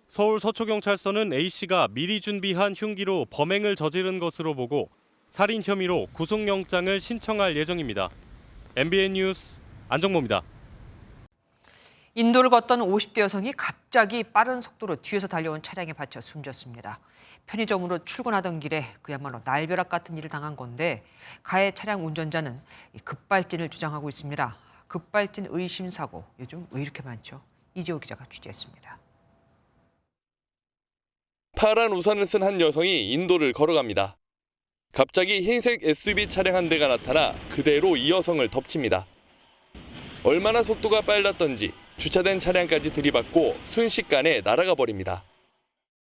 서울 서초경찰서는 A씨가 미리 준비한 흉기로 범행을 저지른 것으로 보고 살인 혐의로 구속영장을 신청할 예정입니다. MBN 뉴스 안정모입니다. 인도를 걷던 50대 여성이 갑자기 빠른 속도로 뒤에서 달려온 차량에 받쳐 숨졌습니다. 편의점으로 출근하던 길에 그야말로 날벼락 같은 일을 당한 건데 가해 차량 운전자는 급발진을 주장하고 있습니다. 급발진 의심 사고 요즘 왜 이렇게 많죠? 이재호 기자가 취재했습니다. 파란 우산을 쓴 한 여성이 인도를 걸어갑니다. 갑자기 흰색 SUV 차량 한 대가 나타나 그대로 이 여성을 덮칩니다. 얼마나 속도가 빨랐던지 주차된 차량까지 들이받고 순식간에 날아가 버립니다.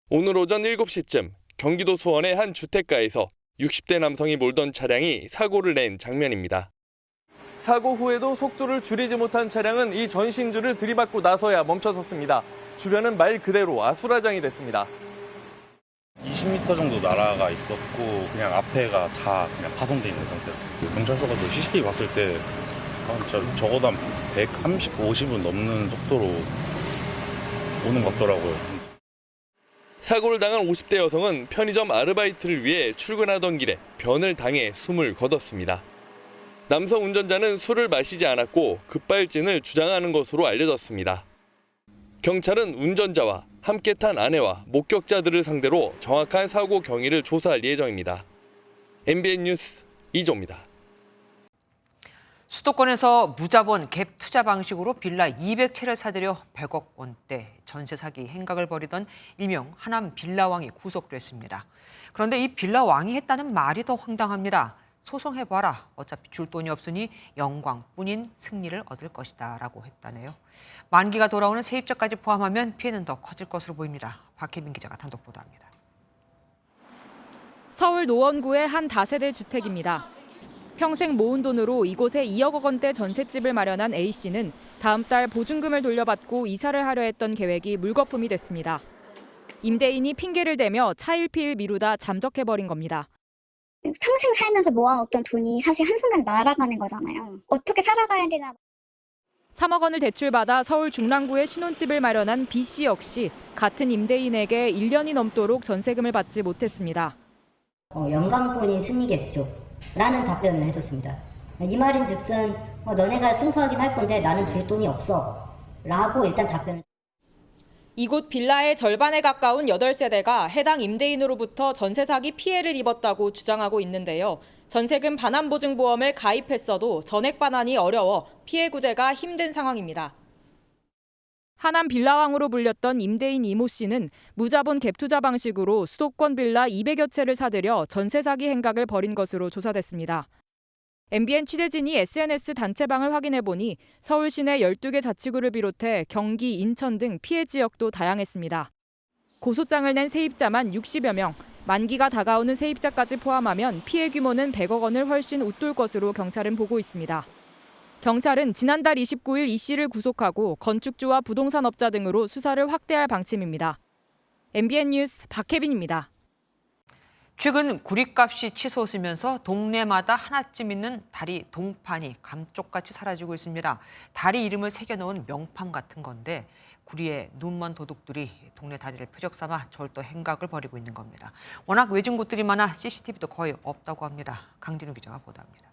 오늘 오전 7시쯤 경기도 수원의 한 주택가에서 60대 남성이 몰던 차량이 사고를 낸 장면입니다. 사고 후에도 속도를 줄이지 못한 차량은 이 전신줄을 들이받고 나서야 멈춰섰습니다. 주변은 말 그대로 아수라장이 됐습니다. 20m 정도 날아가 있었고 그냥 앞에가 다 그냥 파손돼 있는 상태였어요. 경찰서가 CCTV 봤을 때 적어도 한 130, 50은 넘는 속도로 오는 것 같더라고요. 사고를 당한 50대 여성은 편의점 아르바이트를 위해 출근하던 길에 변을 당해 숨을 거뒀습니다. 남성 운전자는 술을 마시지 않았고 급발진을 주장하는 것으로 알려졌습니다. 경찰은 운전자와 함께 탄 아내와 목격자들을 상대로 정확한 사고 경위를 조사할 예정입니다. MBN 뉴스 이조입니다. 수도권에서 무자본 갭 투자 방식으로 빌라 200채를 사들여 100억 원대 전세 사기 행각을 벌이던 일명 하남 빌라왕이 구속됐습니다. 그런데 이 빌라왕이 했다는 말이 더 황당합니다. 소송해봐라. 어차피 줄 돈이 없으니 영광뿐인 승리를 얻을 것이다 라고 했다네요. 만기가 돌아오는 세입자까지 포함하면 피해는 더 커질 것으로 보입니다. 박혜민 기자가 단독 보도합니다. 서울 노원구의 한 다세대 주택입니다. 평생 모은 돈으로 이곳에 2억 원대 전셋집을 마련한 A씨는 다음 달 보증금을 돌려받고 이사를 하려 했던 계획이 물거품이 됐습니다. 임대인이 핑계를 대며 차일피일 미루다 잠적해버린 겁니다. 평생 살면서 모아놓던 돈이 사실 한순간 날아가는 거잖아요. 어떻게 살아가야 되나. 3억 원을 대출받아 서울 중랑구에 신혼집을 마련한 B씨 역시 같은 임대인에게 1년이 넘도록 전세금을 받지 못했습니다. 영광뿐인 승리겠죠. 라는 답변을 해줬습니다. 이 말인 즉슨 너네가 승소하긴 할 건데 나는 줄 돈이 없어. 라고 일단 답변을. 이곳 빌라의 절반에 가까운 8세대가 해당 임대인으로부터 전세 사기 피해를 입었다고 주장하고 있는데요. 전세금 반환보증보험을 가입했어도 전액 반환이 어려워 피해 구제가 힘든 상황입니다. 하남 빌라왕으로 불렸던 임대인 이모 씨는 무자본 갭투자 방식으로 수도권 빌라 200여 채를 사들여 전세 사기 행각을 벌인 것으로 조사됐습니다. MBN 취재진이 SNS 단체방을 확인해보니 서울 시내 12개 자치구를 비롯해 경기, 인천 등 피해 지역도 다양했습니다. 고소장을 낸 세입자만 60여 명, 만기가 다가오는 세입자까지 포함하면 피해 규모는 100억 원을 훨씬 웃돌 것으로 경찰은 보고 있습니다. 경찰은 지난달 29일 이 씨를 구속하고 건축주와 부동산업자 등으로 수사를 확대할 방침입니다. MBN 뉴스 박혜빈입니다. 최근 구리값이 치솟으면서 동네마다 하나쯤 있는 다리 동판이 감쪽같이 사라지고 있습니다. 다리 이름을 새겨놓은 명판 같은 건데 구리의 눈먼 도둑들이 동네 다리를 표적 삼아 절도 행각을 벌이고 있는 겁니다. 워낙 외진 곳들이 많아 CCTV도 거의 없다고 합니다. 강진우 기자가 보도합니다.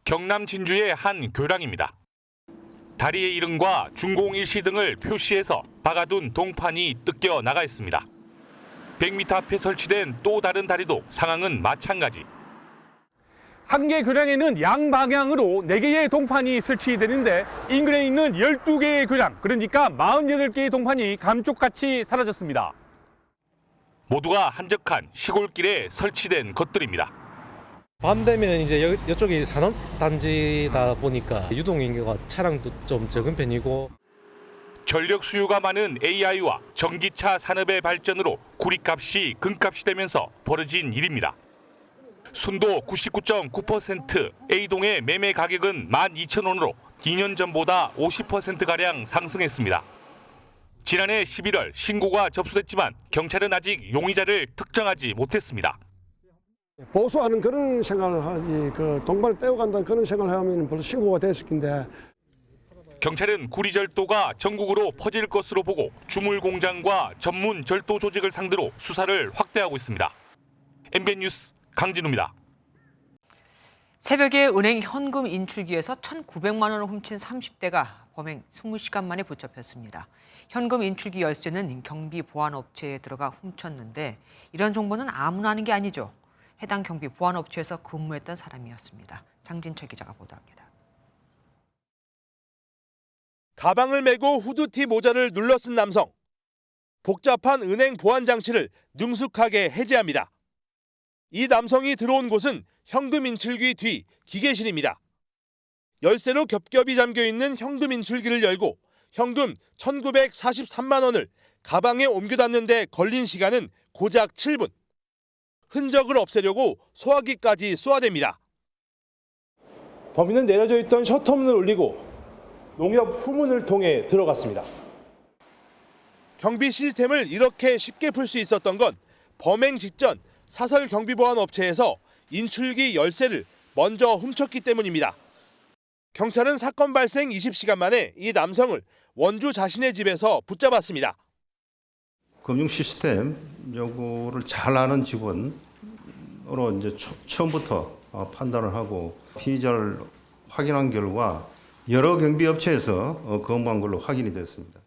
경남 진주의 한 교량입니다. 다리의 이름과 준공 일시 등을 표시해서 박아둔 동판이 뜯겨 나가 있습니다. 100m 앞에 설치된 또 다른 다리도 상황은 마찬가지. 한 개 교량에는 양방향으로 4개의 동판이 설치되는데 인근에 있는 12개의 교량, 그러니까 48개의 동판이 감쪽같이 사라졌습니다. 모두가 한적한 시골길에 설치된 것들입니다. 밤 되면 이제 이쪽이 산업단지다 보니까 유동인구가 차량도 좀 적은 편이고 전력 수요가 많은 AI와 전기차 산업의 발전으로 구리값이 금값이 되면서 벌어진 일입니다. 순도 99.9%, A동의 매매 가격은 12,000원으로 2년 전보다 50%가량 상승했습니다. 지난해 11월 신고가 접수됐지만 경찰은 아직 용의자를 특정하지 못했습니다. 보수하는 그런 생각을 하지 동반을 떼어간다는 그런 생각을 하면 벌써 신고가 됐을 텐데. 경찰은 구리절도가 전국으로 퍼질 것으로 보고 주물 공장과 전문 절도 조직을 상대로 수사를 확대하고 있습니다. MBN 뉴스 강진우입니다. 새벽에 은행 현금 인출기에서 1,900만 원을 훔친 30대가 범행 20시간 만에 붙잡혔습니다. 현금 인출기 열쇠는 경비 보안업체에 들어가 훔쳤는데 이런 정보는 아무나 하는 게 아니죠. 해당 경비 보안업체에서 근무했던 사람이었습니다. 장진철 기자가 보도합니다. 가방을 메고 후드티 모자를 눌러 쓴 남성. 복잡한 은행 보안 장치를 능숙하게 해제합니다. 이 남성이 들어온 곳은 현금 인출기 뒤 기계실입니다. 열쇠로 겹겹이 잠겨 있는 현금 인출기를 열고 현금 1,943만 원을 가방에 옮겨 닫는 데 걸린 시간은 고작 7분. 흔적을 없애려고 소화기까지 쏘아댑니다. 범인은 내려져 있던 셔터문을 올리고 농협 후문을 통해 들어갔습니다. 경비 시스템을 이렇게 쉽게 풀 수 있었던 건 범행 직전 사설 경비보안 업체에서 인출기 열쇠를 먼저 훔쳤기 때문입니다. 경찰은 사건 발생 20시간 만에 이 남성을 원주 자신의 집에서 붙잡았습니다. 금융 시스템 요구를 잘 아는 직원으로 이제 처음부터 판단을 하고 피의자를 확인한 결과 여러 경비 업체에서 근무한 걸로 확인이 됐습니다.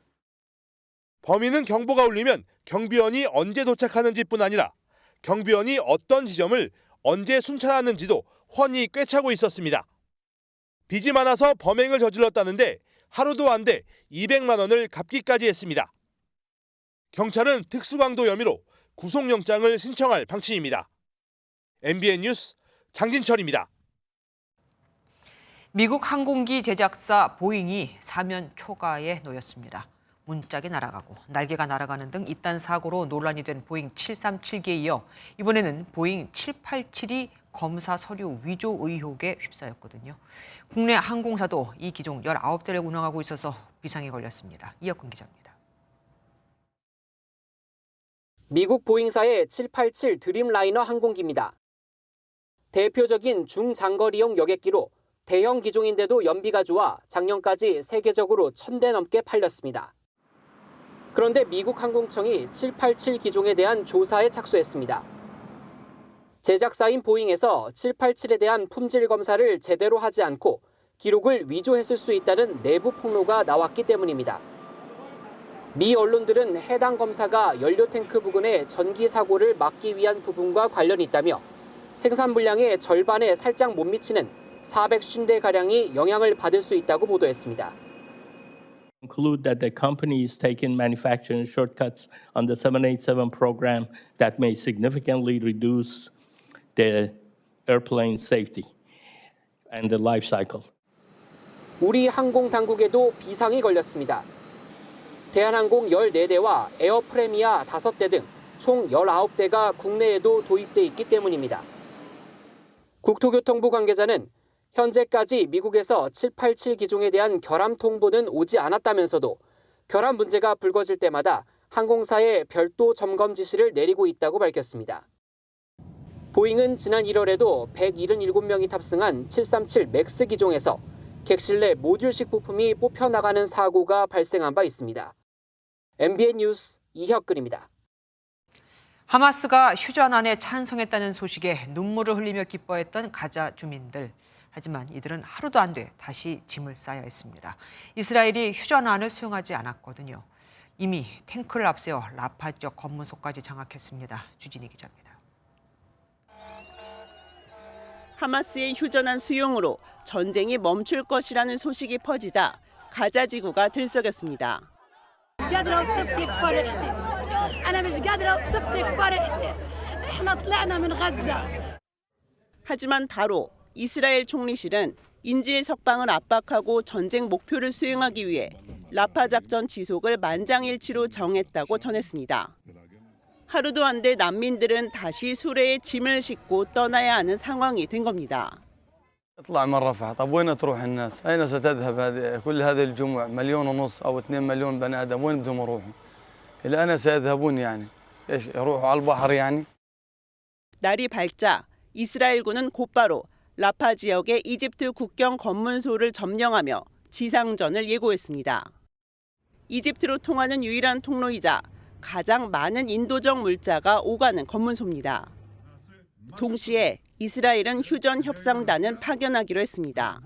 범인은 경보가 울리면 경비원이 언제 도착하는지뿐 아니라 경비원이 어떤 지점을 언제 순찰하는지도 훤히 꿰차고 있었습니다. 빚이 많아서 범행을 저질렀다는데 하루도 안 돼 200만 원을 갚기까지 했습니다. 경찰은 특수강도 혐의로 구속영장을 신청할 방침입니다. MBN 뉴스 장진철입니다. 미국 항공기 제작사 보잉이 사면 초과에 놓였습니다. 문짝이 날아가고 날개가 날아가는 등 이딴 사고로 논란이 된 보잉 737기에 이어 이번에는 보잉 787이 검사 서류 위조 의혹에 휩싸였거든요. 국내 항공사도 이 기종 19대를 운항하고 있어서 비상에 걸렸습니다. 이혁근 기자입니다. 미국 보잉사의 787 드림라이너 항공기입니다. 대표적인 중장거리용 여객기로 대형 기종인데도 연비가 좋아 작년까지 세계적으로 1,000대 넘게 팔렸습니다. 그런데 미국 항공청이 787 기종에 대한 조사에 착수했습니다. 제작사인 보잉에서 787에 대한 품질 검사를 제대로 하지 않고 기록을 위조했을 수 있다는 내부 폭로가 나왔기 때문입니다. 미 언론들은 해당 검사가 연료 탱크 부근의 전기 사고를 막기 위한 부분과 관련이 있다며 생산 물량의 절반에 살짝 못 미치는 450대가량이 영향을 받을 수 있다고 보도했습니다. Conclude that the company is taking manufacturing shortcuts on the 787 program that may significantly reduce the airplane safety and the life cycle. 우리 항공 당국에도 비상이 걸렸습니다. 대한항공 14대와 에어프레미아 5대 등 총 19대가 국내에도 도입돼 있기 때문입니다. 국토교통부 관계자는 현재까지 미국에서 787 기종에 대한 결함 통보는 오지 않았다면서도 결함 문제가 불거질 때마다 항공사에 별도 점검 지시를 내리고 있다고 밝혔습니다. 보잉은 지난 1월에도 177명이 탑승한 737 맥스 기종에서 객실 내 모듈식 부품이 뽑혀나가는 사고가 발생한 바 있습니다. MBN 뉴스 이혁근입니다. 하마스가 휴전안에 찬성했다는 소식에 눈물을 흘리며 기뻐했던 가자 주민들. 하지만 이들은 하루도 안 돼 다시 짐을 싸야 했습니다. 이스라엘이 휴전안을 수용하지 않았거든요. 이미 탱크를 앞세워 라파 지역 검문소까지 장악했습니다. 주진희 기자입니다. 하마스의 휴전안 수용으로 전쟁이 멈출 것이라는 소식이 퍼지자 가자 지구가 들썩였습니다. 하지만 바로 이스라엘 총리실은 인질 석방을 압박하고 전쟁 목표를 수행하기 위해 라파 작전 지속을 만장일치로 정했다고 전했습니다. 하루도 안 돼 난민들은 다시 수레에 짐을 싣고 떠나야 하는 상황이 된 겁니다. اطلع من رفح، طب وين تروح الناس؟ أين ستذهب كل هذه الجموع 1.5 مليون أو 2 مليون بني آدم وين بدهم يروحوا؟ إلى أين سيذهبون يعني؟ إيش يروحوا على البحر يعني؟ 날이 밝자 이스라엘군은 곧바로 라파 지역의 이집트 국경 검문소를 점령하며 지상전을 예고했습니다. 이집트로 통하는 유일한 통로이자 가장 많은 인도적 물자가 오가는 검문소입니다. 동시에 이스라엘은 휴전 협상단을 파견하기로 했습니다.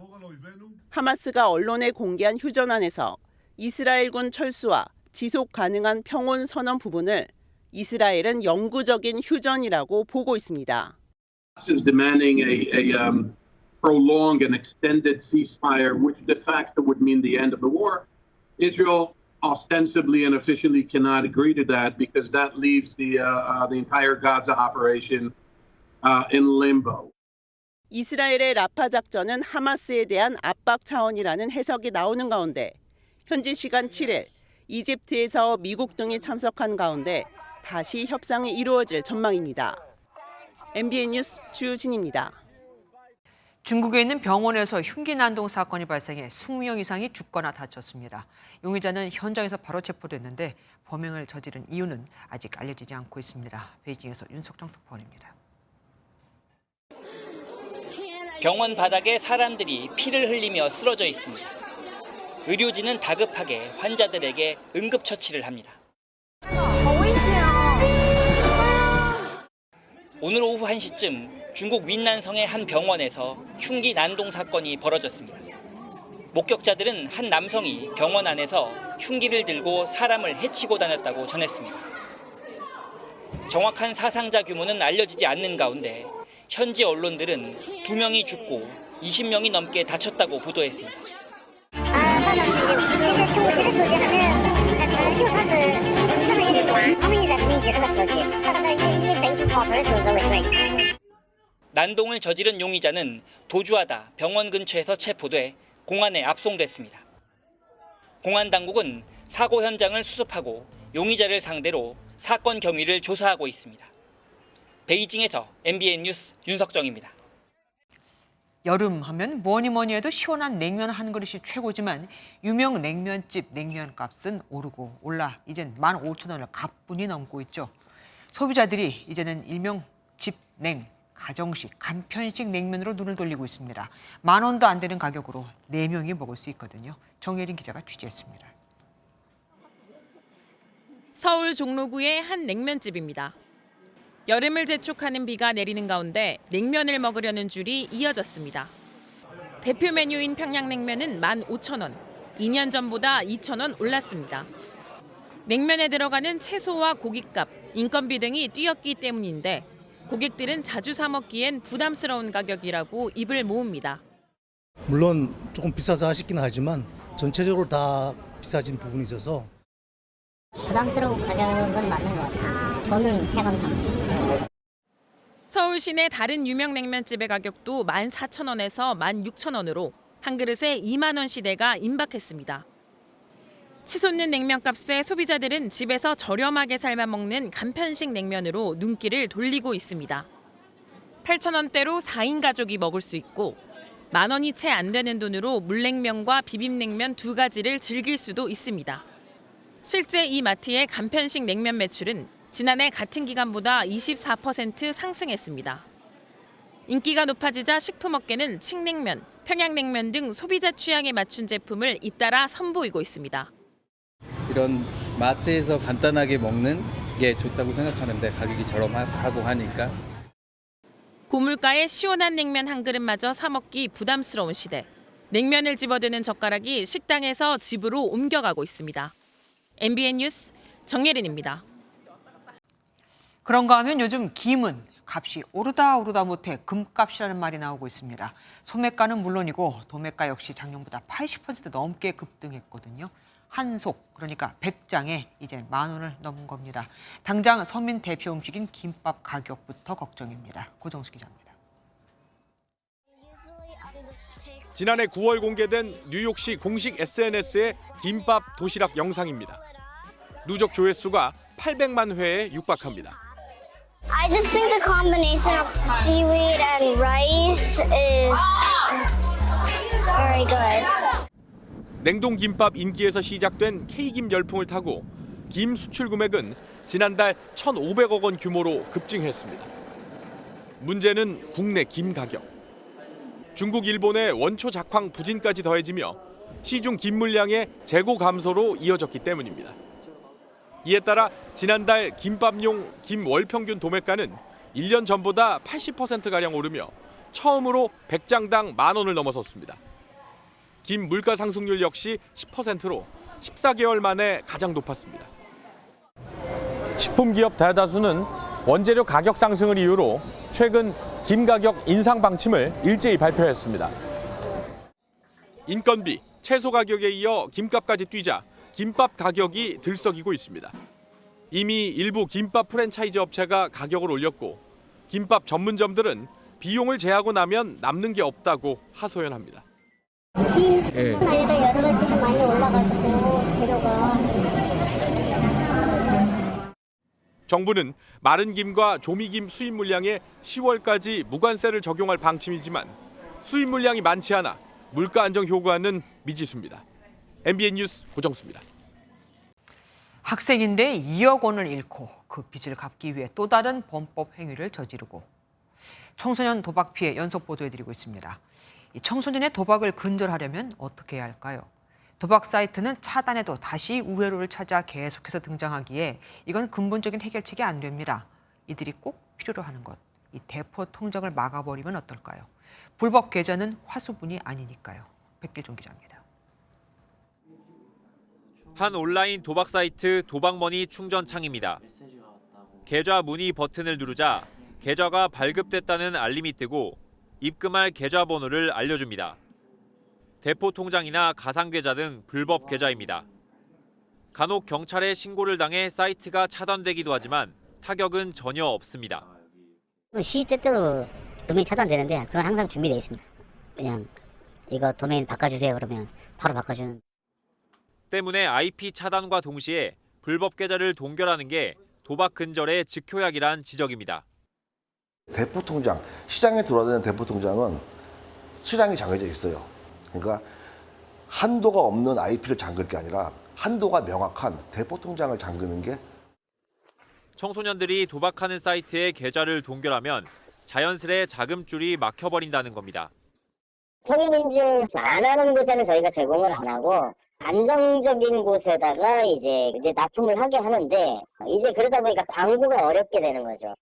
하마스가 언론에 공개한 휴전안에서 이스라엘군 철수와 지속 가능한 평온 선언 부분을 이스라엘은 영구적인 휴전이라고 보고 있습니다. demanding a prolonged and extended ceasefire, which de facto would mean the end of the war. Israel ostensibly and officially cannot agree to that because that leaves the entire Gaza operation in limbo. 이스라엘의 라파 작전은 하마스에 대한 압박 차원이라는 해석이 나오는 가운데 현지 시간 7일 이집트에서 미국 등이 참석한 가운데 다시 협상이 이루어질 전망입니다. MBN 뉴스 주진입니다. 중국에 있는 병원에서 흉기 난동 사건이 발생해 20명 이상이 죽거나 다쳤습니다. 용의자는 현장에서 바로 체포됐는데 범행을 저지른 이유는 아직 알려지지 않고 있습니다. 베이징에서 윤석정 특파원입니다. 병원 바닥에 사람들이 피를 흘리며 쓰러져 있습니다. 의료진은 다급하게 환자들에게 응급처치를 합니다. 오늘 오후 1시쯤 중국 윈난성의 한 병원에서 흉기 난동 사건이 벌어졌습니다. 목격자들은 한 남성이 병원 안에서 흉기를 들고 사람을 해치고 다녔다고 전했습니다. 정확한 사상자 규모는 알려지지 않는 가운데 현지 언론들은 2명이 죽고 20명이 넘게 다쳤다고 보도했습니다. 난동을 저지른 용의자는 도주하다 병원 근처에서 체포돼 공안에 압송됐습니다. 공안 당국은 사고 현장을 수습하고 용의자를 상대로 사건 경위를 조사하고 있습니다. 베이징에서 MBN 뉴스 윤석정입니다. 여름 하면 뭐니 해도 시원한 냉면 한 그릇이 최고지만 유명 냉면집 냉면값은 오르고 올라 이젠 15,000원을 가뿐히 넘고 있죠. 소비자들이 이제는 일명 집냉, 가정식, 간편식 냉면으로 눈을 돌리고 있습니다. 10,000원도 안 되는 가격으로 4명이 먹을 수 있거든요. 정예린 기자가 취재했습니다. 서울 종로구의 한 냉면집입니다. 여름을 재촉하는 비가 내리는 가운데 냉면을 먹으려는 줄이 이어졌습니다. 대표 메뉴인 평양냉면은 15,000원, 2년 전보다 2,000원 올랐습니다. 냉면에 들어가는 채소와 고깃값, 인건비 등이 뛰었기 때문인데 고객들은 자주 사 먹기엔 부담스러운 가격이라고 입을 모읍니다. 물론 조금 비싸서 아쉽긴 하지만 전체적으로 다 비싸진 부분이 있어서 부담스러운 가격은 맞는 것 같아요. 저는 체감상. 서울 시내 다른 유명 냉면집의 가격도 14,000원에서 16,000원으로 한 그릇에 2만 원 시대가 임박했습니다. 치솟는 냉면값에 소비자들은 집에서 저렴하게 삶아 먹는 간편식 냉면으로 눈길을 돌리고 있습니다. 8,000원대로 4인 가족이 먹을 수 있고 10,000원이 채 안 되는 돈으로 물냉면과 비빔냉면 2가지를 즐길 수도 있습니다. 실제 이 마트의 간편식 냉면 매출은 지난해 같은 기간보다 24% 상승했습니다. 인기가 높아지자 식품업계는 칡냉면, 평양냉면 등 소비자 취향에 맞춘 제품을 잇따라 선보이고 있습니다. 이런 마트에서 간단하게 먹는 게 좋다고 생각하는데 가격이 저렴하고 하니까. 고물가에 시원한 냉면 한 그릇마저 사 먹기 부담스러운 시대. 냉면을 집어드는 젓가락이 식당에서 집으로 옮겨가고 있습니다. MBN 뉴스 정예린입니다. 그런가 하면 요즘 김은 값이 오르다 못해 금값이라는 말이 나오고 있습니다. 소매가는 물론이고 도매가 역시 작년보다 80% 넘게 급등했거든요. 한 속, 그러니까 100장에 이제 10,000원을 넘은 겁니다. 당장 서민 대표 음식인 김밥 가격부터 걱정입니다. 고정수 기자입니다. 지난해 9월 공개된 뉴욕시 공식 SNS의 김밥 도시락 영상입니다. 누적 조회수가 800만 회에 육박합니다. I just think the combination of seaweed and rice is very good. 냉동 김밥 인기에서 시작된 K김 열풍을 타고 김 수출 금액은 지난달 1,500억 원 규모로 급증했습니다. 문제는 국내 김 가격. 중국, 일본의 원초 작황 부진까지 더해지며 시중 김 물량의 재고 감소로 이어졌기 때문입니다. 이에 따라 지난달 김밥용 김 월평균 도매가는 1년 전보다 80%가량 오르며 처음으로 100장당 10,000원을 넘어섰습니다. 김 물가 상승률 역시 10%로 14개월 만에 가장 높았습니다. 식품기업 대다수는 원재료 가격 상승을 이유로 최근 김 가격 인상 방침을 일제히 발표했습니다. 인건비, 채소 가격에 이어 김값까지 뛰자 김밥 가격이 들썩이고 있습니다. 이미 일부 김밥 프랜차이즈 업체가 가격을 올렸고 김밥 전문점들은 비용을 제하고 나면 남는 게 없다고 하소연합니다. 김 관리도 여러 가지가 많이 올라가지고 재료가. 정부는 마른 김과 조미김 수입 물량에 10월까지 무관세를 적용할 방침이지만 수입 물량이 많지 않아 물가 안정 효과는 미지수입니다. MBN 뉴스 고정수입니다. 학생인데 2억 원을 잃고 그 빚을 갚기 위해 또 다른 범법 행위를 저지르고 청소년 도박 피해 연속 보도해드리고 있습니다. 이 청소년의 도박을 근절하려면 어떻게 해야 할까요? 도박 사이트는 차단해도 다시 우회로를 찾아 계속해서 등장하기에 이건 근본적인 해결책이 안 됩니다. 이들이 꼭 필요로 하는 것, 이 대포 통장을 막아버리면 어떨까요? 불법 계좌는 화수분이 아니니까요. 백길종 기자입니다. 한 온라인 도박 사이트 도박머니 충전창입니다. 계좌 문의 버튼을 누르자 계좌가 발급됐다는 알림이 뜨고 입금할 계좌번호를 알려줍니다. 대포 통장이나 가상계좌 등 불법 계좌입니다. 간혹 경찰에 신고를 당해 사이트가 차단되기도 하지만 타격은 전혀 없습니다. 시시때때로 도메인 차단되는데 그건 항상 준비되어 있습니다. 그냥 이거 도메인 바꿔주세요 그러면 바로 바꿔주는. 때문에 IP 차단과 동시에 불법 계좌를 동결하는 게 도박 근절의 직효약이란 지적입니다. 대포 통장, 시장에 들어가는 대포 통장은 시장이 정해져 있어요. 그러니까 한도가 없는 IP를 잠글 게 아니라 한도가 명확한 대포 통장을 잠그는 게. 청소년들이 도박하는 사이트에 계좌를 동결하면 자연스레 자금줄이 막혀버린다는 겁니다. 성인인증 안 하는 곳에는 저희가 제공을 안 하고 안정적인 곳에다가 이제 납품을 하게 하는데 이제 그러다 보니까 광고가 어렵게 되는 거죠.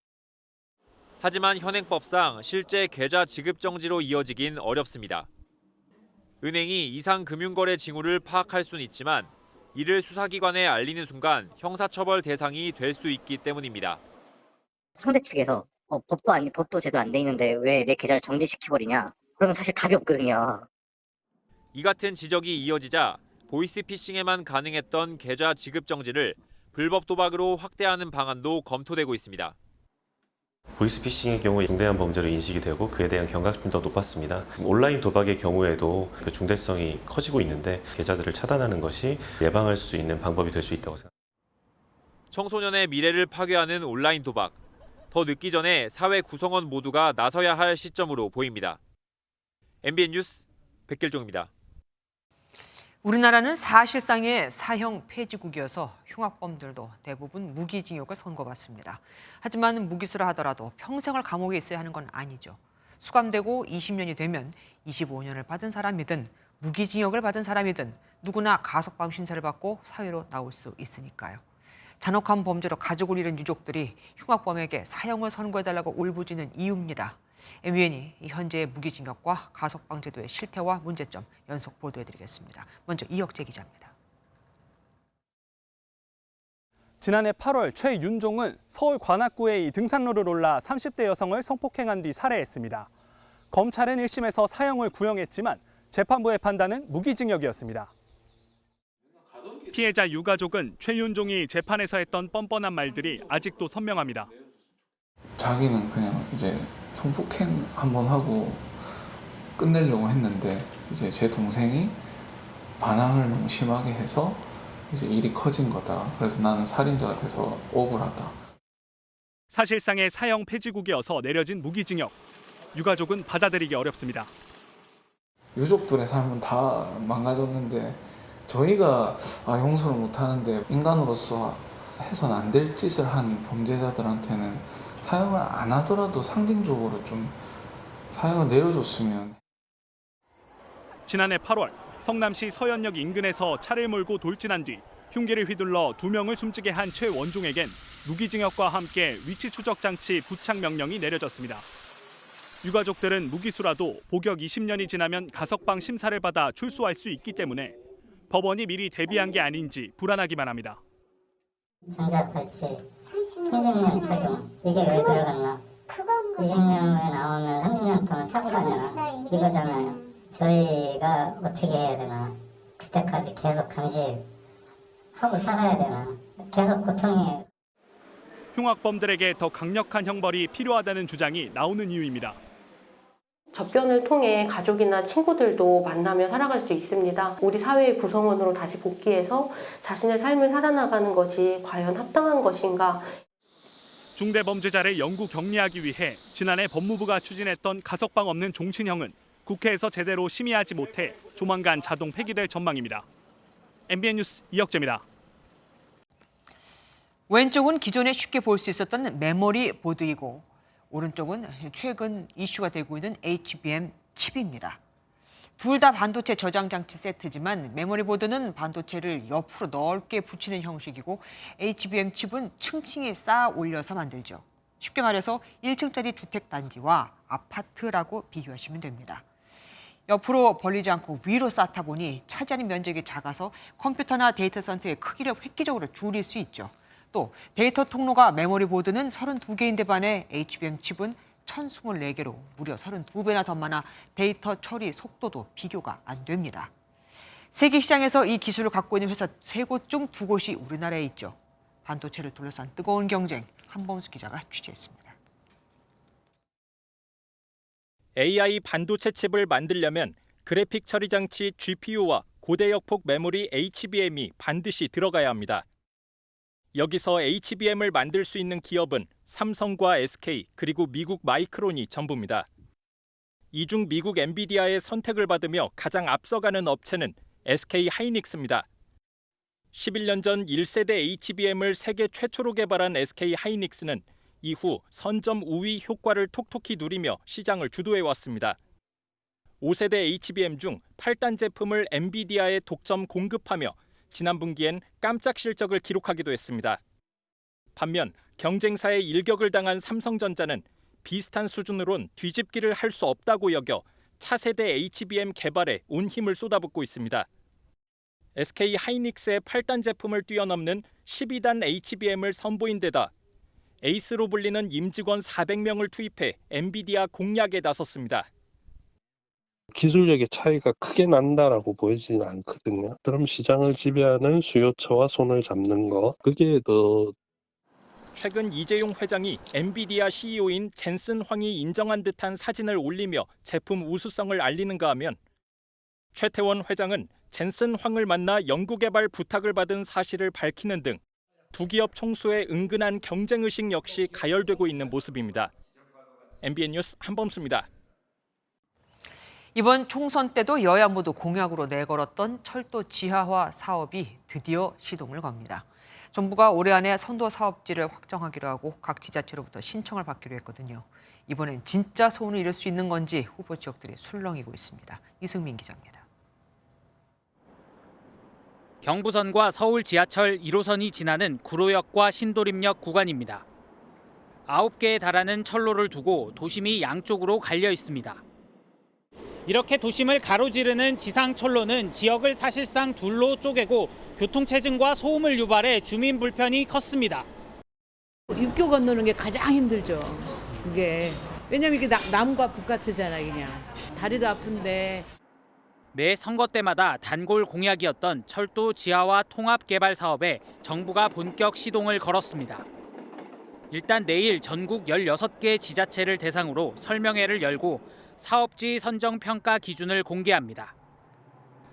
하지만 현행법상 실제 계좌 지급 정지로 이어지긴 어렵습니다. 은행이 이상 금융거래 징후를 파악할 수는 있지만 이를 수사기관에 알리는 순간 형사처벌 대상이 될 수 있기 때문입니다. 상대 측에서 법도 제대로 안 돼 있는데 왜 내 계좌를 정지시켜버리냐? 그러면 사실 답이 없거든요. 이 같은 지적이 이어지자 보이스피싱에만 가능했던 계좌 지급 정지를 불법 도박으로 확대하는 방안도 검토되고 있습니다. 보이스피싱의 경우 중대한 범죄로 인식이 되고 그에 대한 경각심도 높았습니다. 온라인 도박의 경우에도 그 중대성이 커지고 있는데 계좌들을 차단하는 것이 예방할 수 있는 방법이 될 수 있다고 생각합니다. 청소년의 미래를 파괴하는 온라인 도박. 더 늦기 전에 사회 구성원 모두가 나서야 할 시점으로 보입니다. MBN 뉴스 백길종입니다. 우리나라는 사실상의 사형 폐지국이어서 흉악범들도 대부분 무기징역을 선고받습니다. 하지만 무기수라 하더라도 평생을 감옥에 있어야 하는 건 아니죠. 수감되고 20년이 되면 25년을 받은 사람이든 무기징역을 받은 사람이든 누구나 가석방 신세를 받고 사회로 나올 수 있으니까요. 잔혹한 범죄로 가족을 잃은 유족들이 흉악범에게 사형을 선고해달라고 울부짖는 이유입니다. MBN이 현재의 무기징역과 가석방 제도의 실태와 문제점 연속 보도해드리겠습니다. 먼저 이혁재 기자입니다. 지난해 8월 최윤종은 서울 관악구의 등산로를 올라 30대 여성을 성폭행한 뒤 살해했습니다. 검찰은 1심에서 사형을 구형했지만 재판부의 판단은 무기징역이었습니다. 피해자 유가족은 최윤종이 재판에서 했던 뻔뻔한 말들이 아직도 선명합니다. 자기는 그냥 이제 성폭행 한번 하고 끝내려고 했는데 이제 제 동생이 반항을 너무 심하게 해서 이제 일이 커진 거다. 그래서 나는 살인자가 돼서 억울하다. 사실상의 사형 폐지국이어서 내려진 무기징역. 유가족은 받아들이기 어렵습니다. 유족들의 삶은 다 망가졌는데 저희가 용서를 못하는데 인간으로서 해서는 안 될 짓을 한 범죄자들한테는 사형을 안 하더라도 상징적으로 좀 사형을 내려줬으면. 지난해 8월 성남시 서현역 인근에서 차를 몰고 돌진한 뒤 흉기를 휘둘러 2명을 숨지게 한 최원종에겐 무기징역과 함께 위치 추적 장치 부착 명령이 내려졌습니다. 유가족들은 무기수라도 복역 20년이 지나면 가석방 심사를 받아 출소할 수 있기 때문에 법원이 미리 대비한 게 아닌지 불안하기만 합니다. 장작 발치 30년 적용 이게 왜 들어갔나? 20년에 나오면 30년 동안 차고 다녀라 이거잖아요. 저희가 어떻게 해야 되나? 그때까지 계속 감시하고 살아야 되나? 계속 고통이. 흉악범들에게 더 강력한 형벌이 필요하다는 주장이 나오는 이유입니다. 접견을 통해 가족이나 친구들도 만나며 살아갈 수 있습니다. 우리 사회의 구성원으로 다시 복귀해서 자신의 삶을 살아나가는 것이 과연 합당한 것인가. 중대범죄자를 영구 격리하기 위해 지난해 법무부가 추진했던 가석방 없는 종신형은 국회에서 제대로 심의하지 못해 조만간 자동 폐기될 전망입니다. MBN 뉴스 이혁재입니다. 왼쪽은 기존에 쉽게 볼 수 있었던 메모리 보드이고 오른쪽은 최근 이슈가 되고 있는 HBM 칩입니다. 둘 다 반도체 저장 장치 세트지만 메모리 보드는 반도체를 옆으로 넓게 붙이는 형식이고 HBM 칩은 층층이 쌓아 올려서 만들죠. 쉽게 말해서 1층짜리 주택 단지와 아파트라고 비교하시면 됩니다. 옆으로 벌리지 않고 위로 쌓다 보니 차지하는 면적이 작아서 컴퓨터나 데이터 센터의 크기를 획기적으로 줄일 수 있죠. 또 데이터 통로가 메모리 보드는 32개인데 반해 HBM 칩은 1024개로 무려 32배나 더 많아 데이터 처리 속도도 비교가 안 됩니다. 세계 시장에서 이 기술을 갖고 있는 회사 3곳 중 2곳이 우리나라에 있죠. 반도체를 둘러싼 뜨거운 경쟁, 한범수 기자가 취재했습니다. AI 반도체 칩을 만들려면 그래픽 처리 장치 GPU와 고대역폭 메모리 HBM이 반드시 들어가야 합니다. 여기서 HBM을 만들 수 있는 기업은 삼성과 SK 그리고 미국 마이크론이 전부입니다. 이 중 미국 엔비디아의 선택을 받으며 가장 앞서가는 업체는 SK 하이닉스입니다. 11년 전 1세대 HBM을 세계 최초로 개발한 SK 하이닉스는 이후 선점 우위 효과를 톡톡히 누리며 시장을 주도해왔습니다. 5세대 HBM 중 8단 제품을 엔비디아에 독점 공급하며 지난 분기엔 깜짝 실적을 기록하기도 했습니다. 반면 경쟁사의 일격을 당한 삼성전자는 비슷한 수준으론 뒤집기를 할 수 없다고 여겨 차세대 HBM 개발에 온 힘을 쏟아붓고 있습니다. SK 하이닉스의 8단 제품을 뛰어넘는 12단 HBM을 선보인 데다 에이스로 불리는 임직원 400명을 투입해 엔비디아 공략에 나섰습니다. 기술력의 차이가 크게 난다라고 보이지는 않거든요. 그럼 시장을 지배하는 수요처와 손을 잡는 거, 그게 더. 최근 이재용 회장이 엔비디아 CEO인 젠슨 황이 인정한 듯한 사진을 올리며 제품 우수성을 알리는가 하면 최태원 회장은 젠슨 황을 만나 연구개발 부탁을 받은 사실을 밝히는 등 두 기업 총수의 은근한 경쟁의식 역시 가열되고 있는 모습입니다. MBN 뉴스 한범수입니다. 이번 총선 때도 여야 모두 공약으로 내걸었던 철도 지하화 사업이 드디어 시동을 겁니다. 정부가 올해 안에 선도 사업지를 확정하기로 하고 각 지자체로부터 신청을 받기로 했거든요. 이번엔 진짜 소원을 이룰 수 있는 건지 후보 지역들이 술렁이고 있습니다. 이승민 기자입니다. 경부선과 서울 지하철 1호선이 지나는 구로역과 신도림역 구간입니다. 9개에 달하는 철로를 두고 도심이 양쪽으로 갈려 있습니다. 이렇게 도심을 가로지르는 지상철로는 지역을 사실상 둘로 쪼개고 교통체증과 소음을 유발해 주민 불편이 컸습니다. 육교 건너는 게 가장 힘들죠. 그게 왜냐면 이게 나무가 북 같으잖아 그냥. 다리도 아픈데. 매 선거 때마다 단골 공약이었던 철도 지하화 통합 개발 사업에 정부가 본격 시동을 걸었습니다. 일단 내일 전국 16개 지자체를 대상으로 설명회를 열고 사업지 선정 평가 기준을 공개합니다.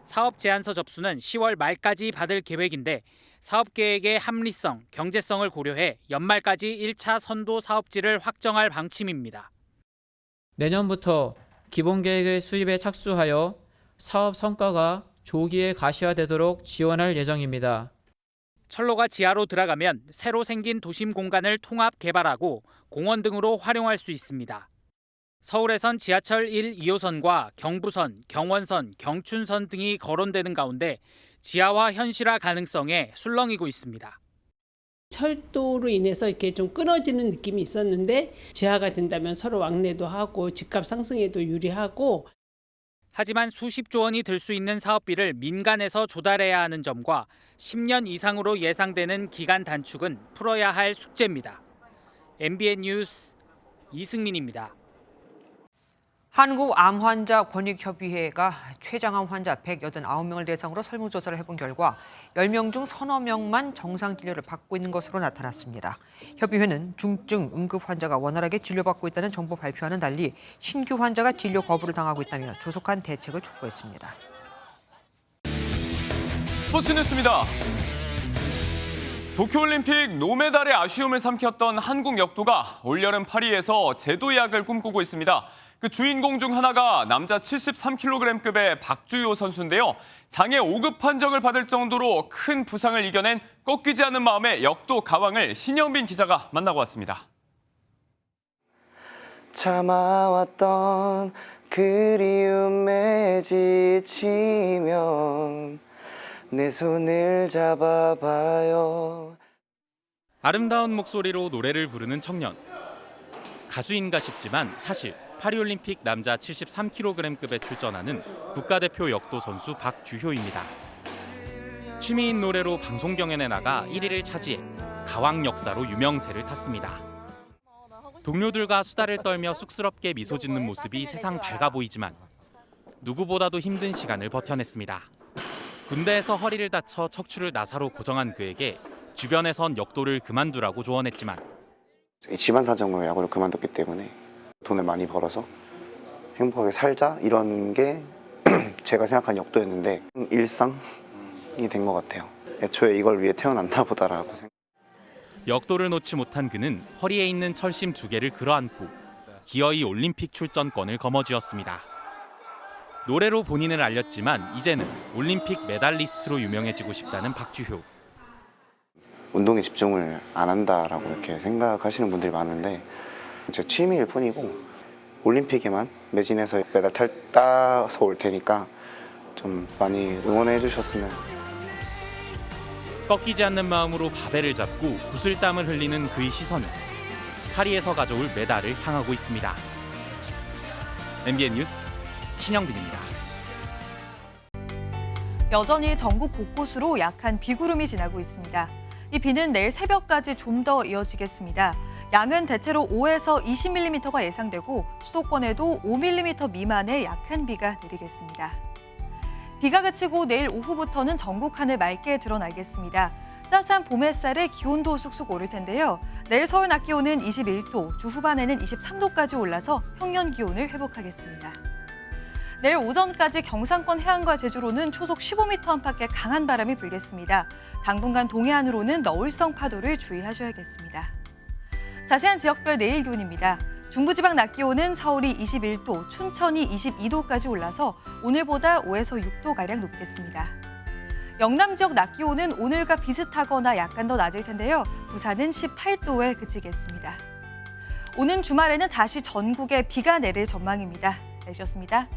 사업 제안서 접수는 10월 말까지 받을 계획인데 사업 계획의 합리성, 경제성을 고려해 연말까지 1차 선도 사업지를 확정할 방침입니다. 내년부터 기본 계획의 수립에 착수하여 사업 성과가 조기에 가시화되도록 지원할 예정입니다. 철로가 지하로 들어가면 새로 생긴 도심 공간을 통합 개발하고 공원 등으로 활용할 수 있습니다. 서울에선 지하철 1, 2호선과 경부선, 경원선, 경춘선 등이 거론되는 가운데 지하화 현실화 가능성에 술렁이고 있습니다. 철도로 인해서 이렇게 좀 끊어지는 느낌이 있었는데 지하가 된다면 서로 왕래도 하고 집값 상승에도 유리하고. 하지만 수십조 원이 들 수 있는 사업비를 민간에서 조달해야 하는 점과 10년 이상으로 예상되는 기간 단축은 풀어야 할 숙제입니다. MBN 뉴스 이승민입니다. 한국암환자권익협의회가 췌장암 환자 189명을 대상으로 설문조사를 해본 결과 10명 중 서너 명만 정상 진료를 받고 있는 것으로 나타났습니다. 협의회는 중증 응급 환자가 원활하게 진료받고 있다는 정보 발표와는 달리 신규 환자가 진료 거부를 당하고 있다며 조속한 대책을 촉구했습니다. 스포츠 뉴스입니다. 도쿄올림픽 노메달의 아쉬움을 삼켰던 한국 역도가 올여름 파리에서 재도 예약을 꿈꾸고 있습니다. 그 주인공 중 하나가 남자 73kg급의 박주효 선수인데요. 장애 5급 판정을 받을 정도로 큰 부상을 이겨낸 꺾이지 않는 마음의 역도 가왕을 신영빈 기자가 만나고 왔습니다. 참아왔던 그리움에 지치면 내 손을 잡아봐요. 아름다운 목소리로 노래를 부르는 청년. 가수인가 싶지만 사실 파리올림픽 남자 73kg급에 출전하는 국가대표 역도 선수 박주효입니다. 취미인 노래로 방송 경연에 나가 1위를 차지해 가왕 역사로 유명세를 탔습니다. 동료들과 수다를 떨며 쑥스럽게 미소 짓는 모습이 세상 밝아 보이지만 누구보다도 힘든 시간을 버텨냈습니다. 군대에서 허리를 다쳐 척추를 나사로 고정한 그에게 주변에선 역도를 그만두라고 조언했지만 집안 사정으로 야구를 그만뒀기 때문에 돈을 많이 벌어서 행복하게 살자 이런 게 제가 생각한 역도였는데 일상이 된 것 같아요. 애초에 이걸 위해 태어났나 보다라고 생각. 역도를 놓지 못한 그는 허리에 있는 철심 2개를 끌어안고 기어이 올림픽 출전권을 거머쥐었습니다. 노래로 본인을 알렸지만 이제는 올림픽 메달리스트로 유명해지고 싶다는 박주효. 운동에 집중을 안 한다라고 이렇게 생각하시는 분들이 많은데 제 취미일 뿐이고 올림픽에만 매진해서 메달 따서 올 테니까 좀 많이 응원해 주셨으면. 꺾이지 않는 마음으로 바벨을 잡고 구슬땀을 흘리는 그의 시선이 파리에서 가져올 메달을 향하고 있습니다. MBN 뉴스 신영빈입니다. 여전히 전국 곳곳으로 약한 비구름이 지나고 있습니다. 이 비는 내일 새벽까지 좀 더 이어지겠습니다. 양은 대체로 5에서 20mm가 예상되고 수도권에도 5mm 미만의 약한 비가 내리겠습니다. 비가 그치고 내일 오후부터는 전국 하늘 맑게 드러나겠습니다. 따스한 봄 햇살에 기온도 쑥쑥 오를 텐데요. 내일 서울 낮 기온은 21도, 주 후반에는 23도까지 올라서 평년 기온을 회복하겠습니다. 내일 오전까지 경상권 해안과 제주로는 초속 15m 안팎의 강한 바람이 불겠습니다. 당분간 동해안으로는 너울성 파도를 주의하셔야겠습니다. 자세한 지역별 내일 기온입니다. 중부지방 낮 기온은 서울이 21도, 춘천이 22도까지 올라서 오늘보다 5에서 6도가량 높겠습니다. 영남 지역 낮 기온은 오늘과 비슷하거나 약간 더 낮을 텐데요. 부산은 18도에 그치겠습니다. 오는 주말에는 다시 전국에 비가 내릴 전망입니다. 내셨습니다.